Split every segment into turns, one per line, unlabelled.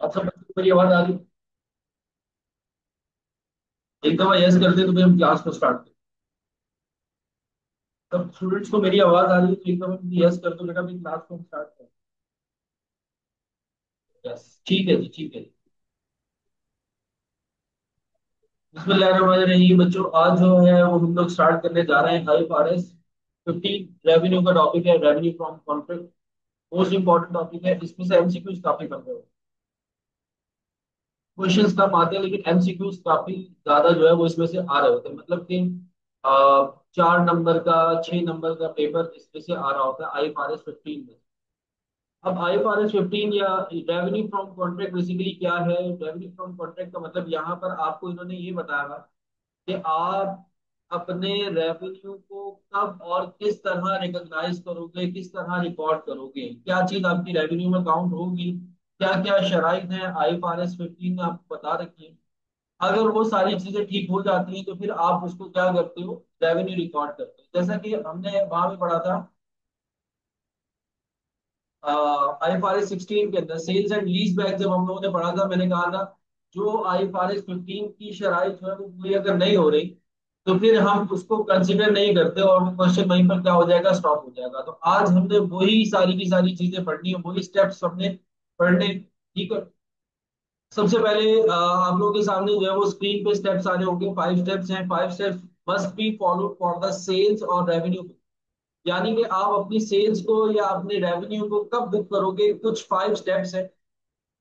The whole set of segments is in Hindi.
आप सब बच्चों को मेरी आवाज आ रही? एक दफा यस कर दे तो फिर हम क्लास को स्टार्ट करें। सब स्टूडेंट्स को मेरी आवाज आ रही है तो एक दफा यस कर दो बेटा, फिर क्लास को स्टार्ट करें। यस, ठीक है जी, ठीक है। बिस्मिल्लाहिर्रहमानिर्रहीम बच्चों, आज जो है वो हम लोग स्टार्ट करने जा रहे हैं IFRS 15 रेवेन्यू का टॉपिक है, revenue from contract. Most important topic है, इसमें से एमसीक्यूज काफी बन रहे हो, क्वेश्चंस कम आते हैं लेकिन एमसीक्यूज काफी ज्यादा जो है वो इसमें से आ रहे होते हैं। मतलब कि 4 नंबर का, 6 नंबर का पेपर इसमें से आ रहा होता है IFRS 15 में। अब IFRS 15 या रेवेन्यू फ्रॉम कॉन्ट्रैक्ट बेसिकली क्या है? रेवेन्यू फ्रॉम कॉन्ट्रैक्ट का मतलब यहाँ पर आपको इन्होंने ये बताया कि आप अपने रेवेन्यू को कब और किस तरह रिकॉग्नाइज करोगे, किस तरह रिकॉर्ड करोगे, क्या चीज आपकी रेवेन्यू में काउंट होगी, क्या क्या शराइत है IFRS 15 ने आपको बता रखी है। अगर वो सारी चीजें ठीक हो जाती हैं तो फिर आप उसको क्या करते हो, रेवेन्यू रिकॉर्ड करते हो। जैसा कि हमने वहां में पढ़ा था IFRS 16 के अंदर सेल्स एंड लीज बैक, जब हम लोगों ने पढ़ा था मैंने कहा था जो IFRS 15 की शराइत जो है वो पूरी अगर नहीं हो रही तो फिर हम उसको कंसिडर नहीं करते और वो क्वेश्चन वहीं पर क्या हो जाएगा, स्टॉप हो जाएगा। तो आज हमने वही सारी की सारी चीजें पढ़नी है, वही स्टेप्स हमने पढ़ने। ठीक है, सबसे पहले आप लोगों के सामने जो है वो स्क्रीन पे स्टेप्स आ रहे होंगे। 5 स्टेप्स हैं, 5 steps must be follow for the sales और रेवेन्यू। यानी कि आप अपनी सेल्स को या अपने रेवेन्यू को कब बुक करोगे, कुछ 5 स्टेप्स है।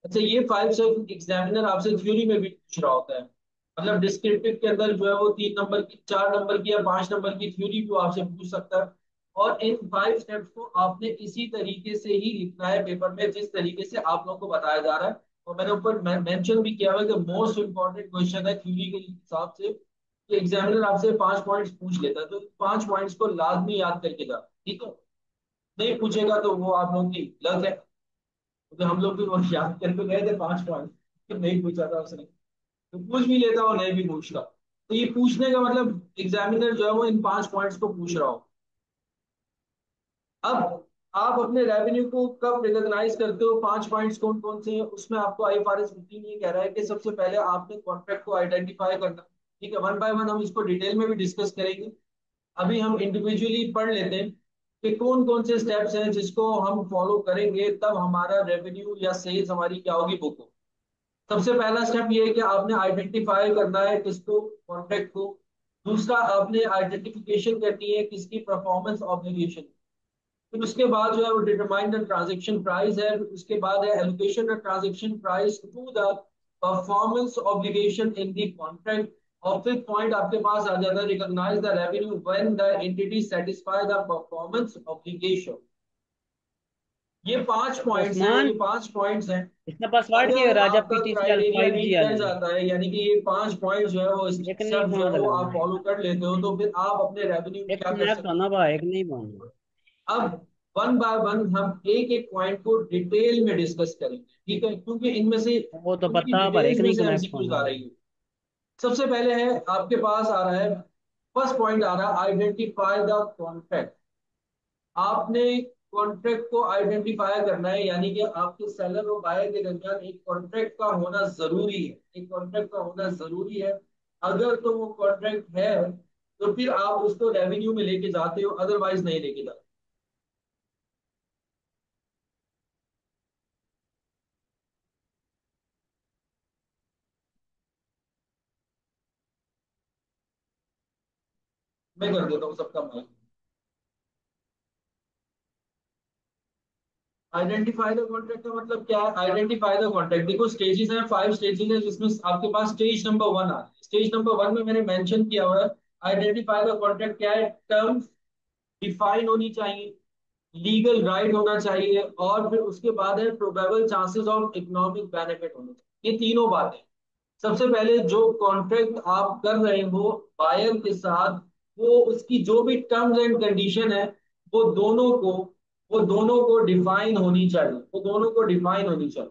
अच्छा, ये 5 स्टेप एग्जामिनर आपसे थ्योरी में भी पूछ रहा होता है। मतलब डिस्क्रिप्टिव के अंदर जो है वो 3 नंबर की, 4 नंबर की या 5 नंबर की थ्योरी भी आपसे पूछ सकता है। और इन 5 स्टेप्स को आपने इसी तरीके से ही लिखना है पेपर में जिस तरीके से आप लोगों को बताया जा रहा है। और मैंने ऊपर मेंशन भी किया हुआ है कि मोस्ट इंपॉर्टेंट क्वेश्चन है थ्योरी के हिसाब से कि एग्जामिनर आपसे 5 पॉइंट्स पूछ लेता है, तो 5 पॉइंट्स को लाजमी याद करके जा। ठीक है, नहीं पूछेगा तो वो आप लोगों की लक है, क्योंकि हम लोग भी वो याद करके गए थे 5 पॉइंट, तो नहीं पूछा था उसने। तो पूछ भी लेता और नहीं भी पूछता, तो ये पूछने का मतलब एग्जामिनर जो है वो इन 5 पॉइंट्स को पूछ रहा हो। अब आप अपने रेवेन्यू को कब रिकॉग्नाइज करते हो, 5 पॉइंट्स कौन कौन से हैं उसमें आपको IFRS 15 ये कह रहा है कि सबसे पहले आपने कॉन्ट्रैक्ट को आइडेंटिफाई करना। ठीक है, वन बाय वन हम इसको डिटेल में भी डिस्कस करेंगे। अभी हम इंडिविजुअली पढ़ लेते हैं कि कौन कौन से स्टेप्स हैं जिसको हम फॉलो करेंगे तब हमारा रेवेन्यू या सेल्स हमारी क्या होगी, बुक हो। सबसे पहला स्टेप ये है कि आपने आइडेंटिफाई करना है किसको, कॉन्ट्रैक्ट को। दूसरा आपने आइडेंटिफिकेशन करनी है किसकी, परफॉर्मेंस ऑब्लिगेशन। फिर उसके बाद जो है वो डिटरमाइन द ट्रांजेक्शन प्राइस है, फिर उसके बाद है allocation the transaction price to the performance obligation in the contract. और फिर पॉइंट आपके पास आ जाता है recognise the revenue when the entity satisfy the performance obligation. ये 5 पॉइंट्स हैं,
उस्मान,
ये 5 पॉइंट्स हैं।
इसका पासवर्ड क्या है?
अगर
राजा
आपका
PTCL
क्राइटेरिया
5G
मीट कर
वाले ने
जाता है, यानी कि ये 5 पॉइंट जो है वो
एक नहीं
सब जो
फोन
है वो
चलाना
आप
है।
फॉलो कर लेते हो तो फिर आप अपने रेवेन्यू में
एक
क्या कर
स्नैप
सकते
था ना भाई, एक नहीं बोलना।
हो। अब वन बाय वन हम एक एक पॉइंट को डिटेल में डिस्कस करेंगे। ठीक है, क्योंकि इनमें से
वो तो
उनकी
पता, पर एक
डिटेल्स में
नहीं
से
कनेक्ट
एमसीक्यूज
होना।
आ रही है। सबसे पहले है आपके पास आ रहा है, फर्स्ट पॉइंट आ रहा है आइडेंटिफाई द कॉन्ट्रैक्ट। आपने कॉन्ट्रैक्ट को आइडेंटिफाई करना है, यानी कि आपके सेलर और बायर के दरमियान एक कॉन्ट्रैक्ट का होना जरूरी है, एक कॉन्ट्रैक्ट का होना जरूरी है। अगर तो वो कॉन्ट्रैक्ट है तो फिर आप उसको रेवेन्यू में लेके जाते हो, अदरवाइज नहीं लेके जाते। मैं कर देता हूँ सबका माइक। आइडेंटिफाई द कॉन्ट्रैक्ट का मतलब क्या है? आइडेंटिफाई द कॉन्ट्रैक्ट, देखो स्टेजेस हैं, 5 स्टेजेस हैं, जिसमें आपके पास स्टेज नंबर 1 आ रहा है। स्टेज नंबर 1 में मैंने मेंशन किया हुआ है आइडेंटिफाई द कॉन्ट्रैक्ट क्या है, टर्म्स डिफाइन होनी चाहिए, लीगल राइट होना चाहिए, और फिर उसके बाद है probable chances of economic benefit होने चाहिए। ये तीनों बातें। सबसे पहले जो कॉन्ट्रैक्ट आप कर रहे हो बायर के साथ, वो उसकी जो भी टर्म्स एंड कंडीशन है वो दोनों को वो दोनों को डिफाइन होनी चाहिए, वो दोनों को डिफाइन होनी चाहिए।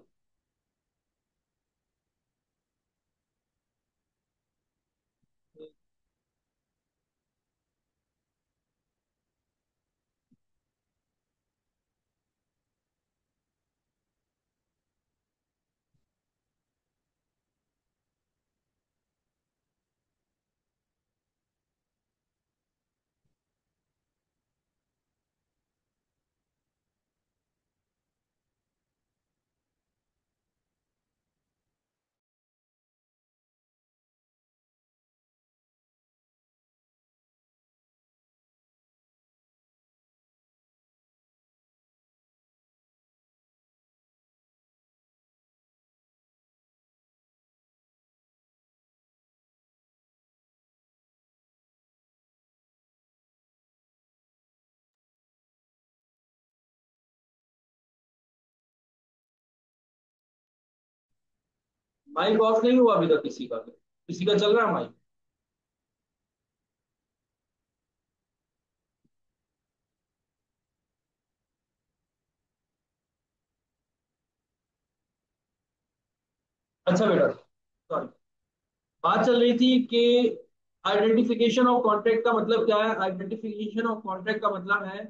माइक ऑफ नहीं हुआ अभी तक किसी का चल रहा है माइक? अच्छा बेटा, सॉरी। बात चल रही थी कि आइडेंटिफिकेशन ऑफ कॉन्ट्रैक्ट का मतलब क्या है। आइडेंटिफिकेशन ऑफ कॉन्ट्रैक्ट का मतलब है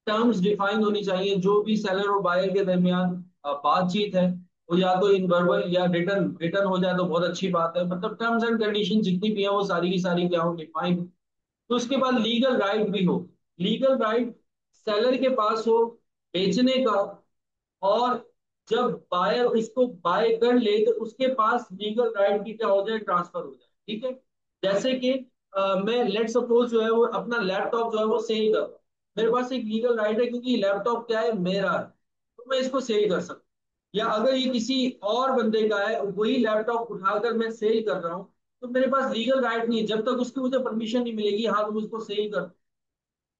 टर्म्स डिफाइन होनी चाहिए जो भी सेलर और बायर के दरमियान बातचीत है, वो या तो इन वर्बल या रिटर्न रिटर्न हो जाए तो बहुत अच्छी बात है। मतलब टर्म्स एंड कंडीशन जितनी भी है वो सारी की सारी क्या हो, डिफाइन। तो उसके बाद लीगल राइट भी हो। लीगल राइट सेलर के पास हो बेचने का, और जब बायर उसको बाय कर ले तो उसके पास लीगल राइट की क्या हो जाए, ट्रांसफर हो जाए। ठीक है। जैसे कि मैं लेट सपोज जो है वो अपना लैपटॉप जो है वो सेल कर रहा हूं। मेरे पास एक लीगल राइट है क्योंकि लैपटॉप क्या है, मेरा है, तो मैं इसको सेल कर सकता हूँ। या अगर ये किसी और बंदे का है, वही लैपटॉप उठाकर मैं सेल कर रहा हूँ, तो मेरे पास लीगल राइट नहीं है जब तक उसकी मुझे परमिशन नहीं मिलेगी, हाँ तुम उसको सेल कर।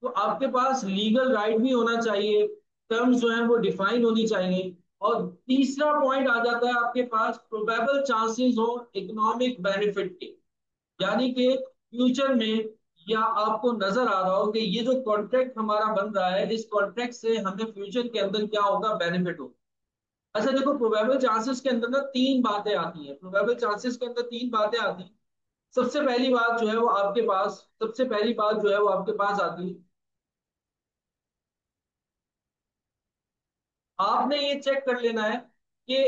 तो आपके पास लीगल राइट भी होना चाहिए, टर्म्स जो है वो डिफाइन होनी चाहिए। और तीसरा पॉइंट आ जाता है आपके पास प्रोबेबल चांसेस हो इकोनॉमिक बेनिफिट के। यानी कि फ्यूचर में या आपको नजर आ रहा हो कि ये जो कॉन्ट्रैक्ट हमारा बन रहा है, इस कॉन्ट्रैक्ट से हमें फ्यूचर के अंदर क्या होगा, बेनिफिट होगा। अच्छा देखो, प्रोबेबल चांसेस के अंदर ना तीन बातें आती हैं। प्रोबेबल चांसेस के अंदर तीन बातें आती हैं। सबसे पहली बात जो है वो आपके पास सबसे पहली बात जो है वो आपके पास आती है, आपने ये चेक कर लेना है कि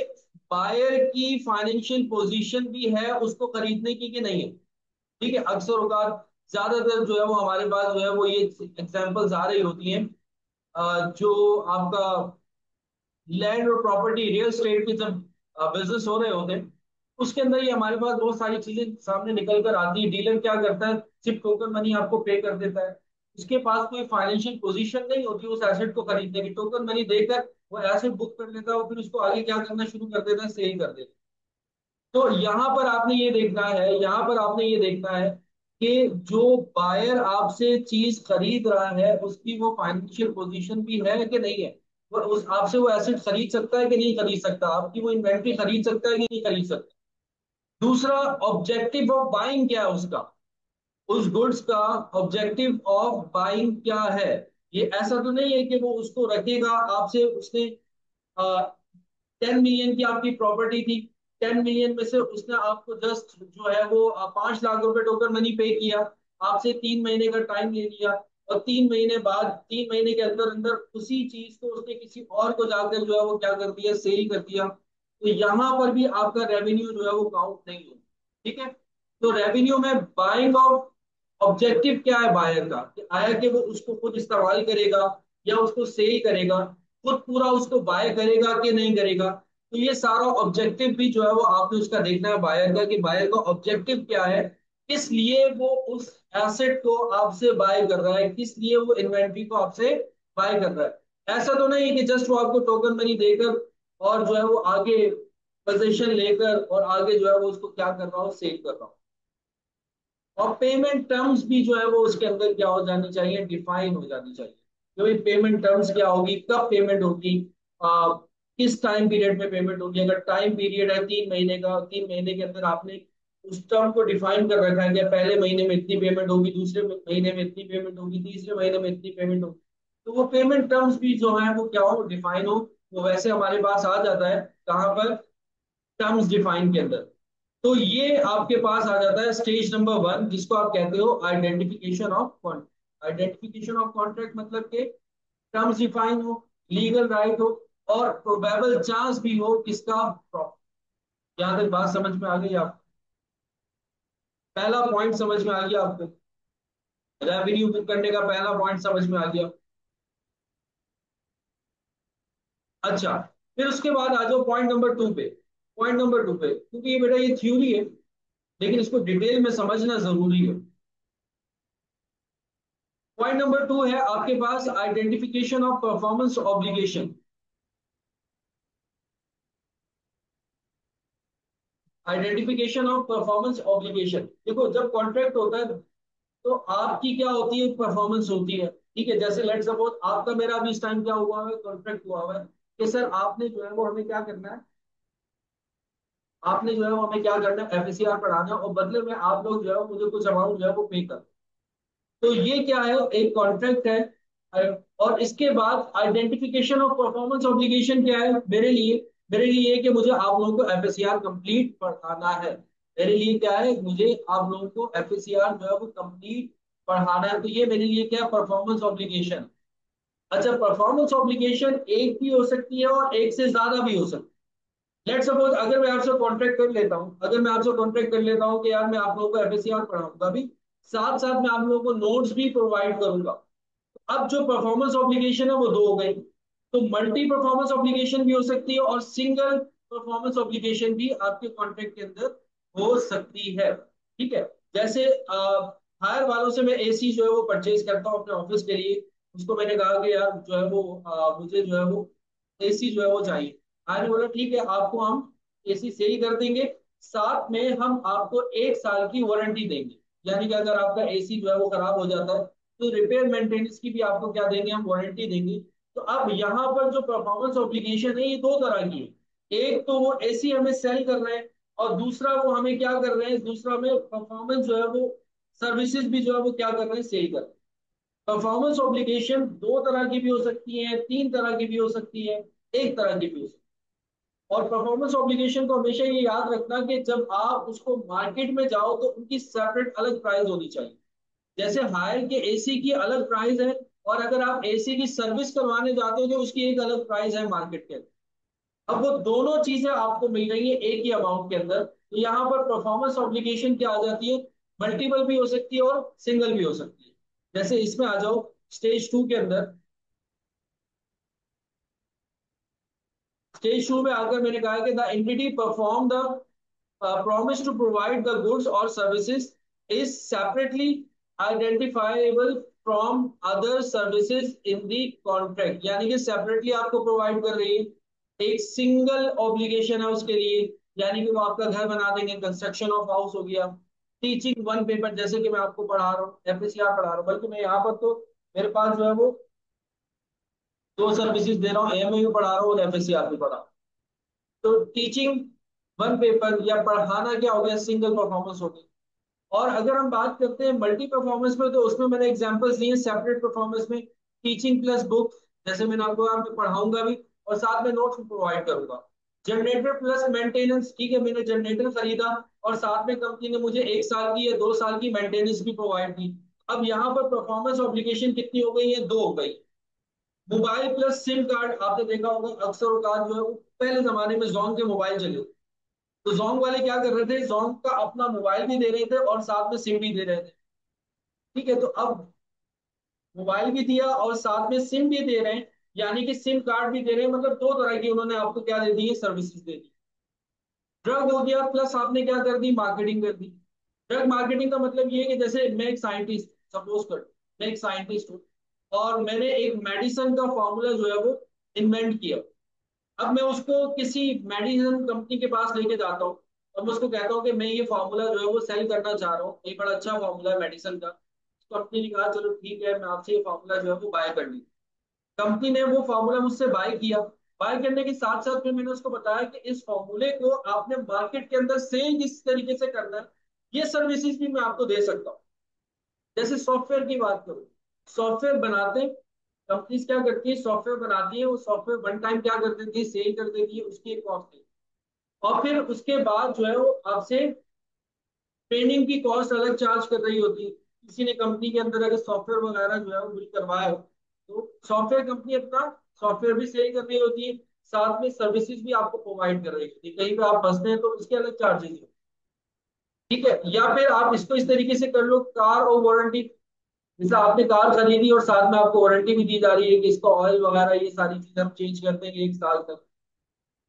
बायर की फाइनेंशियल पोजीशन भी है उसको खरीदने की कि नहीं है। ठीक है। अक्सर औकात ज्यादातर जो है वो हमारे पास जो है वो ये एग्जांपल्स आ रही होती हैं। जो आपका लैंड और प्रॉपर्टी रियल एस्टेट के जब बिजनेस हो रहे होते हैं, उसके अंदर ही हमारे पास बहुत सारी चीजें सामने निकल कर आती है। डीलर क्या करता है, सिर्फ टोकन मनी आपको पे कर देता है। उसके पास कोई फाइनेंशियल पोजीशन नहीं होती उस एसेट को खरीदने की। टोकन मनी देकर वो एसेट बुक कर लेता है और फिर उसको आगे क्या करना शुरू कर देता है, सेल कर देता है। तो यहाँ पर आपने ये देखना है, यहाँ पर आपने ये देखना है कि जो बायर आपसे चीज खरीद रहा है उसकी वो फाइनेंशियल पोजीशन भी है कि नहीं है। वो उस आपसे वो एसेट खरीद सकता है कि नहीं खरीद सकता, आपकी वो इन्वेंट्री खरीद सकता है कि नहीं खरीद सकता। दूसरा, ऑब्जेक्टिव ऑफ बाइंग क्या है उसका, उस गुड्स का ऑब्जेक्टिव ऑफ बाइंग क्या है। ये ऐसा तो नहीं है कि वो उसको रखेगा आपसे, उसने 10 मिलियन की आपकी प्रॉपर्टी थी, 10 मिलियन में से उसने आपको जस्ट जो है वो 5 लाख रुपए टोकन मनी पे किया, आपसे 3 महीने का टाइम ले लिया, और 3 महीने बाद 3 महीने के अंदर अंदर उसी चीज को उसने किसी और को जाकर जो है वो क्या कर दिया, सेल कर दिया। तो यहाँ पर भी आपका रेवेन्यू जो है वो काउंट नहीं होगा। ठीक है। तो रेवेन्यू में बाइंग ऑफ ऑब्जेक्टिव क्या है बायर का, कि आया कि वो उसको खुद इस्तेमाल करेगा या उसको सेल करेगा, खुद पूरा उसको बाय करेगा कि नहीं करेगा। तो ये सारा ऑब्जेक्टिव भी जो है वो आपने उसका देखना है बायर का, कि बायर का ऑब्जेक्टिव क्या है, किस लिए वो उस एसेट को आपसे बाय कर रहा है, किस लिए वो इन्वेंट्री को आपसे बाय कर रहा है। ऐसा तो नहीं है कि जस्ट वो आपको टोकन मनी देकर और जो है वो आगे पोजीशन लेकर और आगे जो है वो उसको क्या कर रहा हो, सेल कर रहा हो। और पेमेंट टर्म्स भी जो है वो उसके अंदर क्या हो जानी चाहिए, डिफाइन हो जानी चाहिए। कि भाई पेमेंट टर्म्स क्या होगी, कब पेमेंट होगी, किस टाइम पीरियड में पेमेंट होगी। अगर टाइम पीरियड है 3 महीने का, 3 महीने के अंदर आपने उस टर्म को डिफाइन कर रखा है कि पहले महीने में इतनी पेमेंट होगी, दूसरे महीने में इतनी पेमेंट होगी, तीसरे महीने में इतनी पेमेंट होगी, तो वो पेमेंट टर्म्स भी जो है वो क्या हो, डिफाइन हो। वो वैसे हमारे पास आ जाता है कहाँ पर, टर्म्स डिफाइन के अंदर। तो ये आपके पास आ जाता है स्टेज नंबर 1, जिसको आप कहते हो identification of contract. Identification of contract मतलब कि टर्म्स डिफाइन हो, लीगल राइट हो, और प्रोबेबल चांस भी हो किसका, प्रॉफिट। यहां तक बात समझ में आ गई आप? पहला पॉइंट समझ में आ गया आपको? रेवेन्यू बुक करने का पहला पॉइंट समझ में आ गया। अच्छा, फिर उसके बाद आ जाओ पॉइंट नंबर 2 पे। पॉइंट नंबर 2 पे, क्योंकि ये बेटा ये थ्योरी है लेकिन इसको डिटेल में समझना जरूरी है। पॉइंट नंबर 2 है आपके पास identification of performance obligation. Identification of performance obligation, देखो जब कॉन्ट्रैक्ट होता है तो आपकी क्या होती है, परफॉर्मेंस होती है। ठीक है। जैसे लेट सपोज आपका मेरा अभी इस टाइम क्या हुआ है, कॉन्ट्रैक्ट हुआ हुआ है कि सर आपने जो है वो हमें क्या करना है, आपने जो है वो हमें क्या करना है, एफएससीआर पढ़ाना है, और बदले में आप लोग जो है मुझे कुछ अमाउंट जो है वो पे कर। तो ये क्या है, एक कॉन्ट्रैक्ट है। और इसके बाद आइडेंटिफिकेशन ऑफ परफॉर्मेंस ऑब्लिगेशन क्या है मेरे लिए ये कि मुझे आप लोगों को एफएससीआर कंप्लीट पढ़ाना है। मेरे लिए क्या है, मुझे आप लोगों को एफएससीआर जो है वो कंप्लीट पढ़ाना है। तो ये मेरे लिए क्या है, परफॉर्मेंस ऑब्लिगेशन। अच्छा, परफॉर्मेंस ऑब्लिगेशन एक भी हो सकती है और एक से ज्यादा भी हो सकती है। लेट सपोज अगर मैं आपसे कॉन्ट्रैक्ट कर लेता हूं, अगर मैं आपसे कॉन्ट्रैक्ट कर लेता हूं कि यार मैं आप लोगों को एफएससीआर पढ़ाऊंगा भी, साथ साथ मैं आप लोगों को नोट्स भी प्रोवाइड करूंगा। अब जो परफॉर्मेंस ऑब्लिगेशन है वो दो हो गई। तो मल्टी परफॉर्मेंस ऑब्लिगेशन भी हो सकती है और सिंगल परफॉर्मेंस ऑब्लिगेशन भी आपके कॉन्ट्रैक्ट के अंदर हो सकती है। ठीक है। जैसे हायर वालों से मैं एसी जो है वो परचेज करता हूँ अपने ऑफिस के लिए। उसको मैंने कहा कि यार जो है वो मुझे जो है वो एसी जो है वो चाहिए। आने बोला ठीक है, आपको हम एसी से ही कर देंगे, साथ में हम आपको 1 साल की वारंटी देंगे। यानी कि अगर आपका एसी जो है वो खराब हो जाता है तो रिपेयर मेंटेनेंस की भी आपको क्या देंगे, हम वारंटी देंगे। तो अब यहाँ पर जो परफॉर्मेंस ऑब्लिगेशन है ये दो तरह की है। एक तो वो एसी हमें सेल कर रहे हैं, और दूसरा वो हमें क्या कर रहे हैं, दूसरा में परफॉर्मेंस जो है वो सर्विसेज भी जो है वो क्या कर रहे हैं, सेल कर रहे हैं। परफॉर्मेंस ऑब्लिगेशन दो तरह की भी हो सकती है, तीन तरह की भी हो सकती है, एक तरह की भी हो सकती है। और परफॉर्मेंस ऑब्लिगेशन को हमेशा ये याद रखना कि जब आप उसको मार्केट में जाओ तो उनकी सेपरेट अलग प्राइस होनी चाहिए। जैसे हायर के एसी की अलग प्राइस है, और अगर आप एसी की सर्विस करवाने जाते हो तो उसकी एक अलग प्राइस है मार्केट के। अब वो दोनों चीजें आपको मिल रही है एक ही अमाउंट के अंदर, तो यहाँ पर परफॉर्मेंस ऑब्लिगेशन क्या आ जाती है, मल्टीपल भी हो सकती है और सिंगल भी हो सकती है। जैसे इसमें आ जाओ, स्टेज 2 के अंदर। स्टेज 2 में आकर मैंने कहा कि the entity perform the promise to provide the goods or services is separately identifiable from other services in the contract। यानी कि सेपरेटली आपको प्रोवाइड कर रही है, एक सिंगल ऑब्लिगेशन है उसके लिए। यानी कि वो आपका घर बना देंगे, कंस्ट्रक्शन ऑफ हाउस हो गया। टीचिंग वन पेपर, जैसे कि मैं आपको पढ़ा रहा हूँ, एफएससीआर पढ़ा रहा हूँ, बल्कि मैं यहाँ पर तो मेरे पास जो है वो दो सर्विसेज दे रहा हूँ, एमए भी पढ़ा रहा हूँ और एफएससीआर भी पढ़ा रहा हूँ। तो टीचिंग वन पेपर या पढ़ाना क्या हो गया, सिंगल परफॉर्मेंस हो गई। और अगर हम बात करते हैं मल्टी परफॉर्मेंस में, तो उसमें मैंने एग्जांपल्स दिए सेपरेट परफॉर्मेंस में। टीचिंग प्लस बुक, जैसे मैंने आपको यहाँ पे पढ़ाऊंगा भी और साथ में नोट्स प्रोवाइड करूंगा। जनरेटर प्लस मेंटेनेंस, ठीक है, मैंने जनरेटर खरीदा और साथ में कंपनी ने मुझे 1 साल की या 2 साल की मेंटेनेंस भी प्रोवाइड की। अब यहाँ पर परफॉर्मेंस ऑब्लिगेशन कितनी हो गई है, दो हो गई। मोबाइल प्लस सिम कार्ड, आपने देखा होगा अक्सर कार्ड जो है वो पहले जमाने में जोंग के मोबाइल चले, तो जोंग वाले क्या कर रहे थे, जोंग का अपना मोबाइल भी दे रहे थे और साथ में सिम भी दे रहे थे। ठीक है, तो अब मोबाइल भी दिया और साथ में सिम भी दे रहे हैं, यानी कि सिम कार्ड भी दे रहे हैं, मतलब दो तरह की उन्होंने आपको क्या दे दी है, सर्विसेज दे दी। ड्रग हो गया, प्लस आपने क्या कर दी, मार्केटिंग कर दी। ड्रग मार्केटिंग का मतलब ये है कि जैसे मैं एक साइंटिस्ट, सपोज कर, मैं एक साइंटिस्ट हूँ और मैंने एक मेडिसिन का फॉर्मूला जो है वो इन्वेंट किया। अब मैं उसको किसी मेडिसिन कंपनी के पास लेके जाता हूँ और मैं उसको कहता हूँ कि मैं ये फार्मूला जो है वो सेल करना चाह रहा हूँ, एक बड़ा अच्छा फार्मूला है मेडिसिन का। कंपनी ने कहा चलो ठीक है, मैं आपसे ये फार्मूला जो है वो बाय कर ली। कंपनी ने वो फार्मूला मुझसे बाय किया। बाय करने के साथ साथ में मैंने उसको बताया कि इस फार्मूले को आपने मार्केट के अंदर सेल किस तरीके से करना है, ये सर्विसेज भी मैं आपको दे सकता हूँ। जैसे सॉफ्टवेयर की बात करूँ, सॉफ्टवेयर बनाते कंपनीज क्या करती है, सॉफ्टवेयर बनाती है, वो सॉफ्टवेयर वन टाइम क्या कर देती है, सेल कर देती है, उसकी एक कॉस्ट है। और फिर उसके बाद जो है वो आपसे ट्रेनिंग की कॉस्ट अलग चार्ज कर रही होती है। किसी ने कंपनी के अंदर अगर सॉफ्टवेयर वगैरह जो है वो बिल्ड करवाया हो, तो सॉफ्टवेयर कंपनी अपना सॉफ्टवेयर भी सेल कर रही होती है, साथ में सर्विसेज भी आपको प्रोवाइड कर रही होती है। कहीं पे आप फंसते हैं तो उसके अलग चार्जेस हैं। ठीक है, या फिर आप इसको इस तरीके से कर लो, कार और वारंटी। जैसे आपने कार खरीदी और साथ में आपको वारंटी भी दी जा रही है कि इसका ऑयल वगैरह ये सारी चीजें हम चेंज कर देंगे 1 साल तक।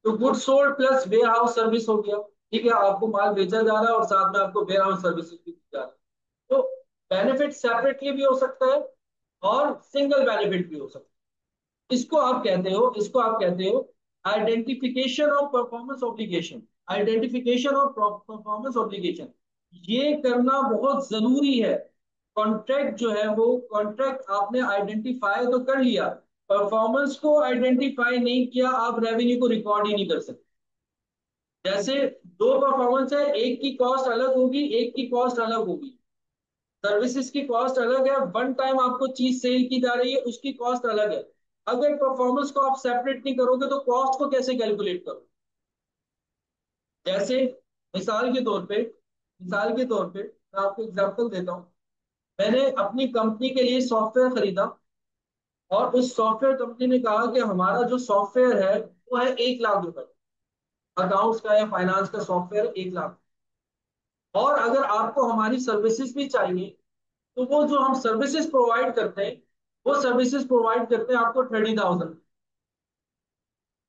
तो good sold plus warehouse service हो गया। ठीक है, आपको माल बेचा जा रहा है और साथ में आपको वेयर हाउस सर्विसेज भी दी जा रही है। तो बेनिफिट सेपरेटली भी हो सकता है और सिंगल बेनिफिट भी हो सकता है। इसको आप कहते हो identification of performance obligation. Identification of performance obligation ये करना बहुत जरूरी है। कॉन्ट्रैक्ट जो है वो कॉन्ट्रैक्ट आपने आइडेंटिफाई तो कर लिया, परफॉर्मेंस को आइडेंटिफाई नहीं किया, आप रेवेन्यू को रिकॉर्ड ही नहीं कर सकते। जैसे दो परफॉर्मेंस है, एक की कॉस्ट अलग होगी, एक की कॉस्ट अलग होगी। सर्विसेज की कॉस्ट अलग है, वन टाइम आपको चीज सेल की जा रही है, उसकी कॉस्ट अलग है। अगर परफॉर्मेंस को आप सेपरेट नहीं करोगे तो कॉस्ट को कैसे कैलकुलेट करोगे? जैसे मिसाल के तौर पे मैं आपको एग्जांपल देता हूँ। मैंने अपनी कंपनी के लिए सॉफ्टवेयर खरीदा, और उस सॉफ्टवेयर कंपनी ने कहा कि हमारा जो सॉफ्टवेयर है वो है 1 लाख रुपए, अकाउंट्स का या फाइनेंस का सॉफ्टवेयर 1 लाख। और अगर आपको हमारी सर्विसेज भी चाहिए, तो वो जो हम सर्विसेज प्रोवाइड करते हैं, वो सर्विसेज प्रोवाइड करते हैं आपको 30,000।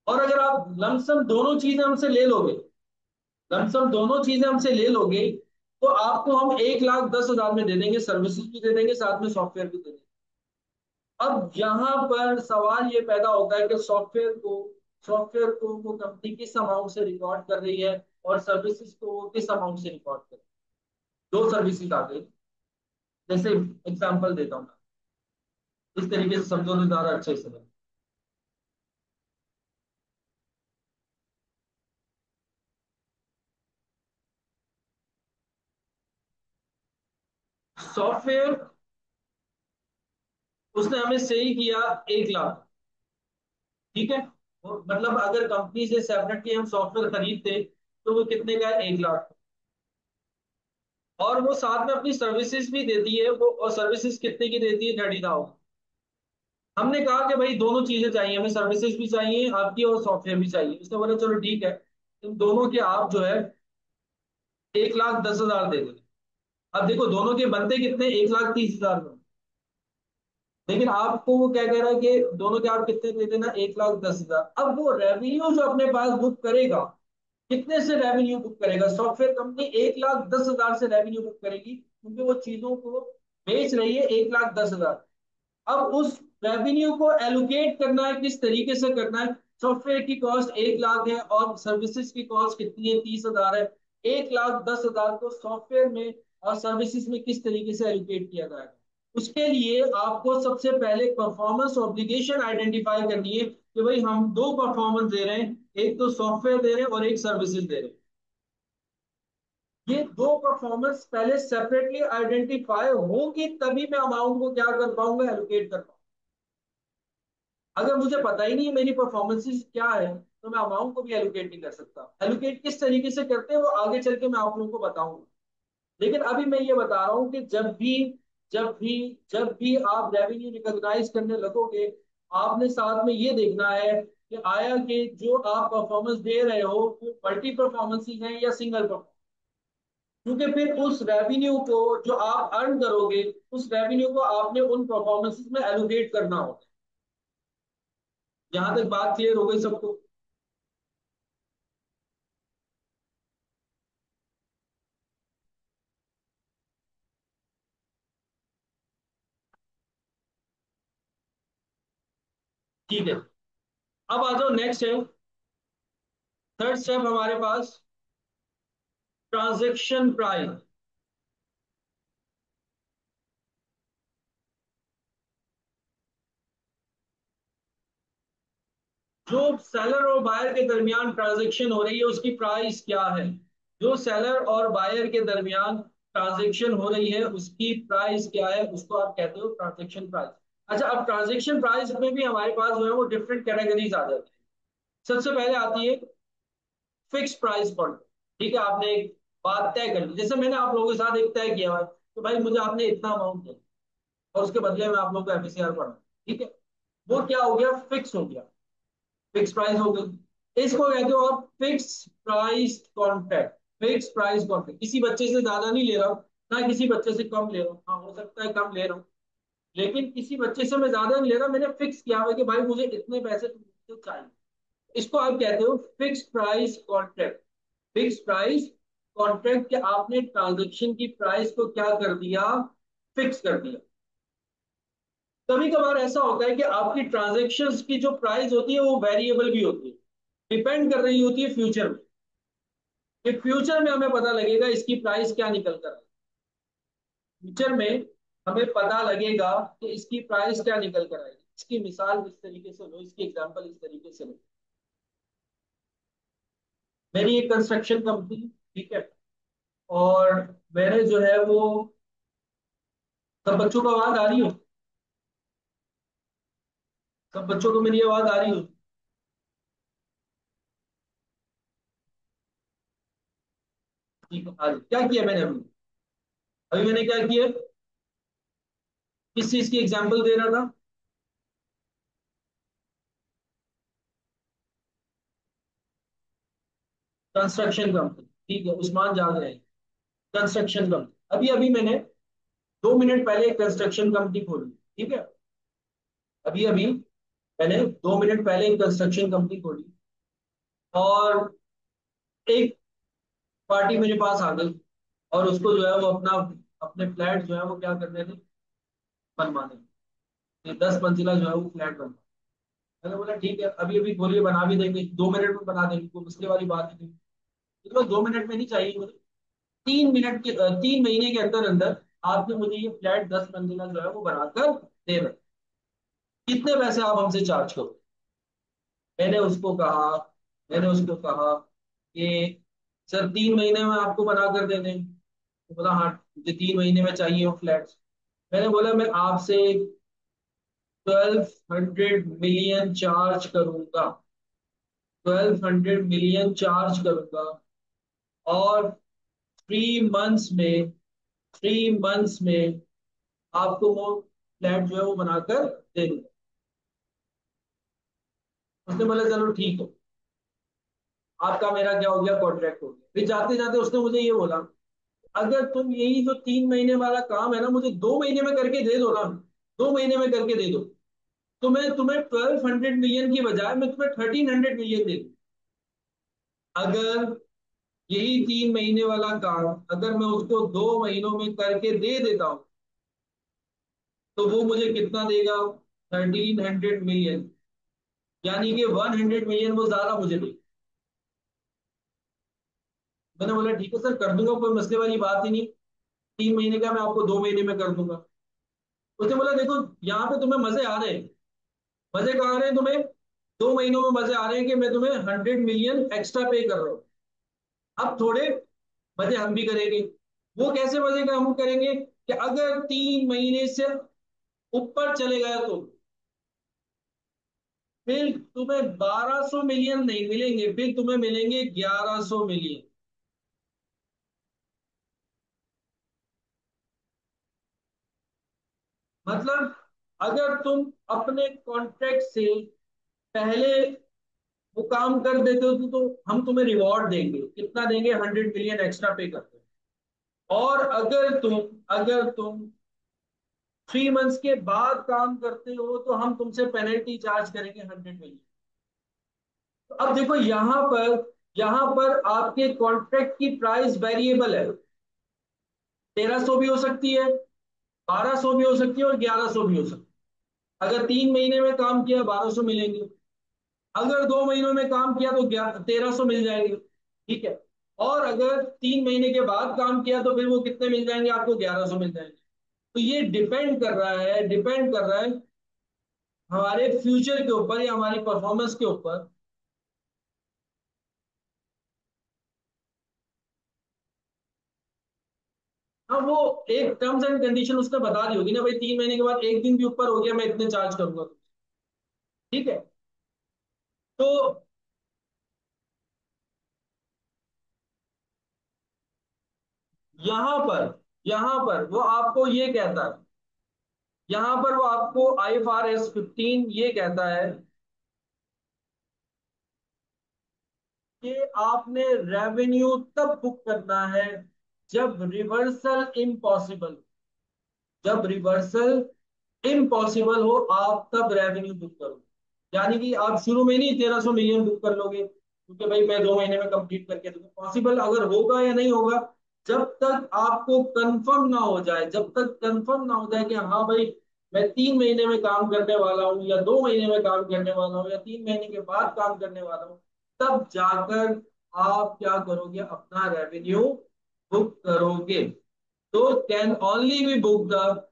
और अगर आप लमसम दोनों चीजें हमसे ले लोगे, लमसम दोनों चीजें हमसे ले लोगे, तो आपको हम 1,10,000 में दे देंगे, सर्विसेज भी दे देंगे, साथ में सॉफ्टवेयर भी दे देंगे। अब यहाँ पर सवाल ये पैदा होता है कि सॉफ्टवेयर को वो कंपनी किस अमाउंट से रिकॉर्ड कर रही है, और सर्विसेज को वो किस अमाउंट से रिकॉर्ड कर रही है। दो सर्विसेज आ गई। जैसे एग्जांपल देता हूँ, इस तरीके से समझो तो ज्यादा अच्छे से समझो। सॉफ्टवेयर उसने हमें सही किया 1 लाख, ठीक है। मतलब अगर कंपनी से सेपरेटली हम सॉफ्टवेयर खरीदते तो वो कितने का है? 1 लाख। और वो साथ में अपनी सर्विसेज भी देती है, वो और सर्विसेज कितने की देती है? 30,000। हमने कहा कि भाई दोनों चीजें चाहिए, हमें सर्विसेज भी चाहिए आपकी और सॉफ्टवेयर भी चाहिए। उसने बोला चलो ठीक है, इन दोनों के आप जो है 1,10,000 दे देंगे। अब देखो दोनों के बनते कितने? 1,30,000 में। लेकिन आपको वो क्या कह रहा है कि दोनों के आप कितने दे देना? 1,10,000। अब वो रेवेन्यू जो अपने पास बुक करेगा, कितने से रेवेन्यू बुक करेगा? सॉफ्टवेयर कंपनी 1,10,000 से रेवेन्यू बुक करेगी, क्योंकि वो चीजों को बेच रही है 1,10,000। अब उस रेवेन्यू को एलोकेट करना है, किस तरीके से करना है? सॉफ्टवेयर की कॉस्ट 1 लाख है और सर्विसेज की कॉस्ट कितनी है? 30,000 है। 1,10,000 को सॉफ्टवेयर में और सर्विसेज में किस तरीके से एलोकेट किया जाएगा? उसके लिए आपको सबसे पहले परफॉर्मेंस ऑब्लिगेशन आइडेंटिफाई करनी है कि भाई हम दो परफॉर्मेंस दे रहे हैं, एक तो सॉफ्टवेयर दे रहे हैं और एक सर्विसेज दे रहे हैं। ये दो परफॉर्मेंस पहले सेपरेटली आइडेंटिफाई होगी, तभी मैं अमाउंट को क्या कर पाऊंगा? एलोकेट कर पाऊंगा। अगर मुझे पता ही नहीं है मेरी परफॉर्मेंसेस क्या है, तो मैं अमाउंट को भी एलोकेट नहीं कर सकता। एलोकेट किस तरीके से करते हैं वो आगे चल के मैं आप लोगों को बताऊंगा। लेकिन अभी मैं ये बता रहा हूँ कि जब भी आप रेवेन्यू रिकॉग्नाइज करने लगोगे, आपने साथ में ये देखना है कि आया कि जो आप परफॉर्मेंस दे रहे हो वो मल्टी परफॉर्मेंसेज हैं या सिंगल परफॉर्मेंस। क्योंकि फिर उस रेवेन्यू को जो आप अर्न करोगे, उस रेवेन्यू को आपने उन परफॉर्मेंसेज में एलोकेट करना होगा। यहां तक बात क्लियर हो गई सबको? ठीक है। अब आ जाओ नेक्स्ट है, थर्ड स्टेप हमारे पास, ट्रांजैक्शन प्राइस। जो सेलर और बायर के दरमियान ट्रांजैक्शन हो रही है उसकी प्राइस क्या है? जो सेलर और बायर के दरमियान ट्रांजैक्शन हो रही है उसकी प्राइस क्या है? उसको आप कहते हो ट्रांजैक्शन प्राइस। अच्छा, अब ट्रांजैक्शन प्राइस में भी हमारे पास जो है वो डिफरेंट कैटेगरीज आ जाती है। सबसे पहले आती है फिक्स प्राइस कॉन्ट्रैक्ट। ठीक है, आपने एक बात तय कर ली, जैसे मैंने आप लोगों के साथ एक तय किया है तो भाई मुझे आपने इतना अमाउंट दिया और उसके बदले में आप लोग को एफसीआर पड़ा। ठीक है, वो क्या हो गया? फिक्स हो गया, फिक्स प्राइस हो गई। इसको कहते हो आप fix price contract. Fix price contract, किसी बच्चे से ज्यादा नहीं ले रहा हूँ, ना किसी बच्चे से कम ले रहा हूँ। हाँ हो सकता है कम ले रहा हूँ, लेकिन किसी बच्चे से मैं ज्यादा नहीं ले रहा, मैंने फिक्स किया हुआ कि भाई मुझे इतने पैसे तुमसे चाहिए। इसको आप कहते हो fix price contract. Fix price contract के आपने ट्रांजेक्शन की प्राइस को क्या कर दिया? फिक्स कर दिया। कभी कभार ऐसा होता है कि आपकी ट्रांजेक्शन्स की जो प्राइस होती है वो वेरिएबल भी होती है, डिपेंड कर रही होती है फ्यूचर में। कि फ्यूचर में हमें पता लगेगा इसकी प्राइस क्या निकल कर आई। फ्यूचर में हमें पता लगेगा कि इसकी प्राइस क्या निकल कर आएगी। इसकी मिसाल इस तरीके से लो, इसकी एग्जांपल इस तरीके से लो। मेरी एक कंस्ट्रक्शन कंपनी, ठीक है, और मैंने जो है वो, सब बच्चों को आवाज आ रही हो? सब बच्चों को मेरी आवाज आ रही हो? ठीक है, आ रही। क्या किया मैंने अभी? अभी मैंने क्या किया? किस चीज की एग्जांपल दे रहा था? कंस्ट्रक्शन कंपनी, ठीक है, उस्मान जाग रहे हैं। कंस्ट्रक्शन कंपनी, अभी अभी मैंने 2 मिनट पहले एक कंस्ट्रक्शन कंपनी खोली, ठीक है। अभी अभी मैंने 2 मिनट पहले एक कंस्ट्रक्शन कंपनी खोली, और एक पार्टी मेरे पास आ गई, और उसको जो है वो अपना, अपने फ्लैट जो है वो क्या करने थे, बनवाने थे। ये 10 मंजिला जो है वो फ्लैट बनवा। मैंने बोला ठीक है, अभी अभी खोलिए, बना भी देंगे, 2 मिनट में बना देंगे, कोई मसले वाली बात ही नहीं। तो बस 2 मिनट में नहीं चाहिए मुझे, 3 मिनट के 3 महीने के अंदर अंदर आपने मुझे ये फ्लैट 10 मंजिला जो है वो बनाकर देना। कितने पैसे आप हमसे चार्ज करो? मैंने उसको कहा मैंने उसको कहा कि सर 3 महीने में आपको बना कर दे दें। तो बोला हाँ, मुझे 3 महीने में चाहिए वो फ्लैट। मैंने बोला मैं आपसे 1200 मिलियन चार्ज करूंगा, 1200 मिलियन चार्ज करूंगा, और 3 मंथ्स में, 3 मंथ्स में आपको वो फ्लैट जो है वो बनाकर दे दूंगा। उसने बोला चलो ठीक है, आपका मेरा क्या हो गया, कॉन्ट्रैक्ट हो गया। फिर जाते जाते उसने मुझे ये बोला, अगर तुम यही जो 3 महीने वाला काम है ना, मुझे 2 महीने में करके दे दो ना, 2 महीने में करके दे दो, तो मैं तुम्हें 1200 मिलियन की बजाय मैं तुम्हें 1300 मिलियन दे दूं। अगर यही 3 महीने वाला काम अगर मैं उसको 2 महीनों में करके दे देता हूं, तो वो मुझे कितना देगा, 1300 मिलियन, यानी कि 100 मिलियन वो ज्यादा मुझे देगा। मैंने बोला ठीक है सर, कर दूंगा, कोई मसले वाली बात ही नहीं। 3 महीने का मैं आपको 2 महीने में कर दूंगा। उसने बोला देखो, यहाँ पे तुम्हें मजे आ रहे हैं। मजे कहाँ आ रहे हैं तुम्हें? 2 महीनों में मजे आ रहे हैं कि मैं तुम्हें 100 मिलियन एक्स्ट्रा पे कर रहा हूँ। अब थोड़े मजे हम भी करेंगे। वो कैसे मजे का हम करेंगे कि अगर 3 महीने से ऊपर चले गए तो फिर तुम्हें 1200 मिलियन नहीं मिलेंगे, फिर तुम्हें मिलेंगे 1100 मिलियन। मतलब अगर तुम अपने कॉन्ट्रैक्ट से पहले वो काम कर देते हो तो हम तुम्हें रिवॉर्ड देंगे, कितना देंगे, 100 मिलियन एक्स्ट्रा पे करते हो। और अगर तुम 3 मंथ्स के बाद काम करते हो तो हम तुमसे पेनल्टी चार्ज करेंगे 100 मिलियन। तो अब देखो, यहाँ पर आपके कॉन्ट्रैक्ट की प्राइस वेरिएबल है। 1300 भी हो सकती है, 1200 भी हो सकती है, और 1100 भी हो सकती है। अगर 3 महीने में काम किया 1200 मिलेंगे, अगर 2 महीनों में काम किया तो 1300 मिल जाएंगे, ठीक है। और अगर 3 महीने के बाद काम किया तो फिर वो कितने मिल जाएंगे आपको, 1100 मिल जाएंगे। तो ये डिपेंड कर रहा है हमारे फ्यूचर के ऊपर या हमारी परफॉर्मेंस के ऊपर। हाँ, वो एक टर्म्स एंड कंडीशन उसने बता दी होगी ना भाई, 3 महीने के बाद एक दिन भी ऊपर हो गया मैं इतने चार्ज करूंगा, ठीक है। तो यहां पर यहां पर वो आपको ये कहता है, यहां पर वो आपको IFRS 15 ये कहता है कि आपने रेवेन्यू तब बुक करना है जब रिवर्सल इम्पॉसिबल, जब रिवर्सल इम्पॉसिबल हो, आप तब रेवेन्यू बुक करो। यानी कि आप शुरू में नहीं 1300 मिलियन बुक कर लोगे क्योंकि भाई मैं 2 महीने में कंप्लीट करके दूंगा, पॉसिबल अगर होगा या नहीं होगा, जब तक आपको कंफर्म ना हो जाए, जब तक कंफर्म ना हो जाए कि हाँ भाई मैं 3 महीने में काम करने वाला हूँ, या 2 महीने में काम करने वाला हूँ, या 3 महीने के बाद काम करने वाला हूँ, तब जाकर आप क्या करोगे, अपना रेवेन्यू बुक करोगे। तो can only be book the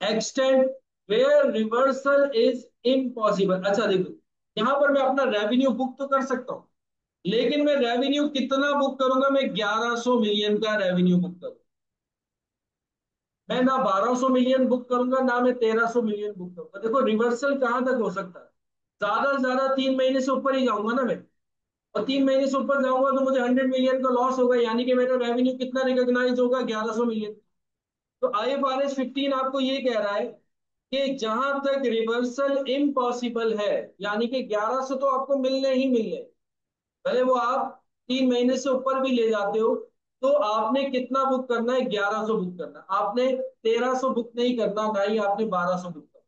extent where reversal is impossible. अच्छा देखो, यहां पर मैं अपना रेवेन्यू बुक तो कर सकता हूँ, लेकिन मैं रेवेन्यू कितना बुक करूंगा, मैं 1100 मिलियन का रेवेन्यू बुक करूंगा। मैं ना 1200 मिलियन बुक करूंगा, ना मैं 1300 मिलियन बुक करूंगा। देखो रिवर्सल कहां तक हो सकता है, ज्यादा से ज्यादा 3 महीने से ऊपर ही जाऊंगा ना मैं। और 3 महीने से ऊपर जाऊंगा तो मुझे 100 मिलियन का लॉस होगा, यानी कि मेरा रेवेन्यू कितना रिकॉग्नाइज होगा, 1100 मिलियन। तो IFRS 15 आपको ये कह रहा है कि जहां तक रिवर्सल इम्पॉसिबल है, यानी कि 1100 तो आपको मिलने ही मिलने, भले वो आप 3 महीने से ऊपर भी ले जाते हो, तो आपने कितना बुक करना है, 1100 बुक करना है। आपने 1300 बुक नहीं करना, ना ही आपने 1200 बुक करना।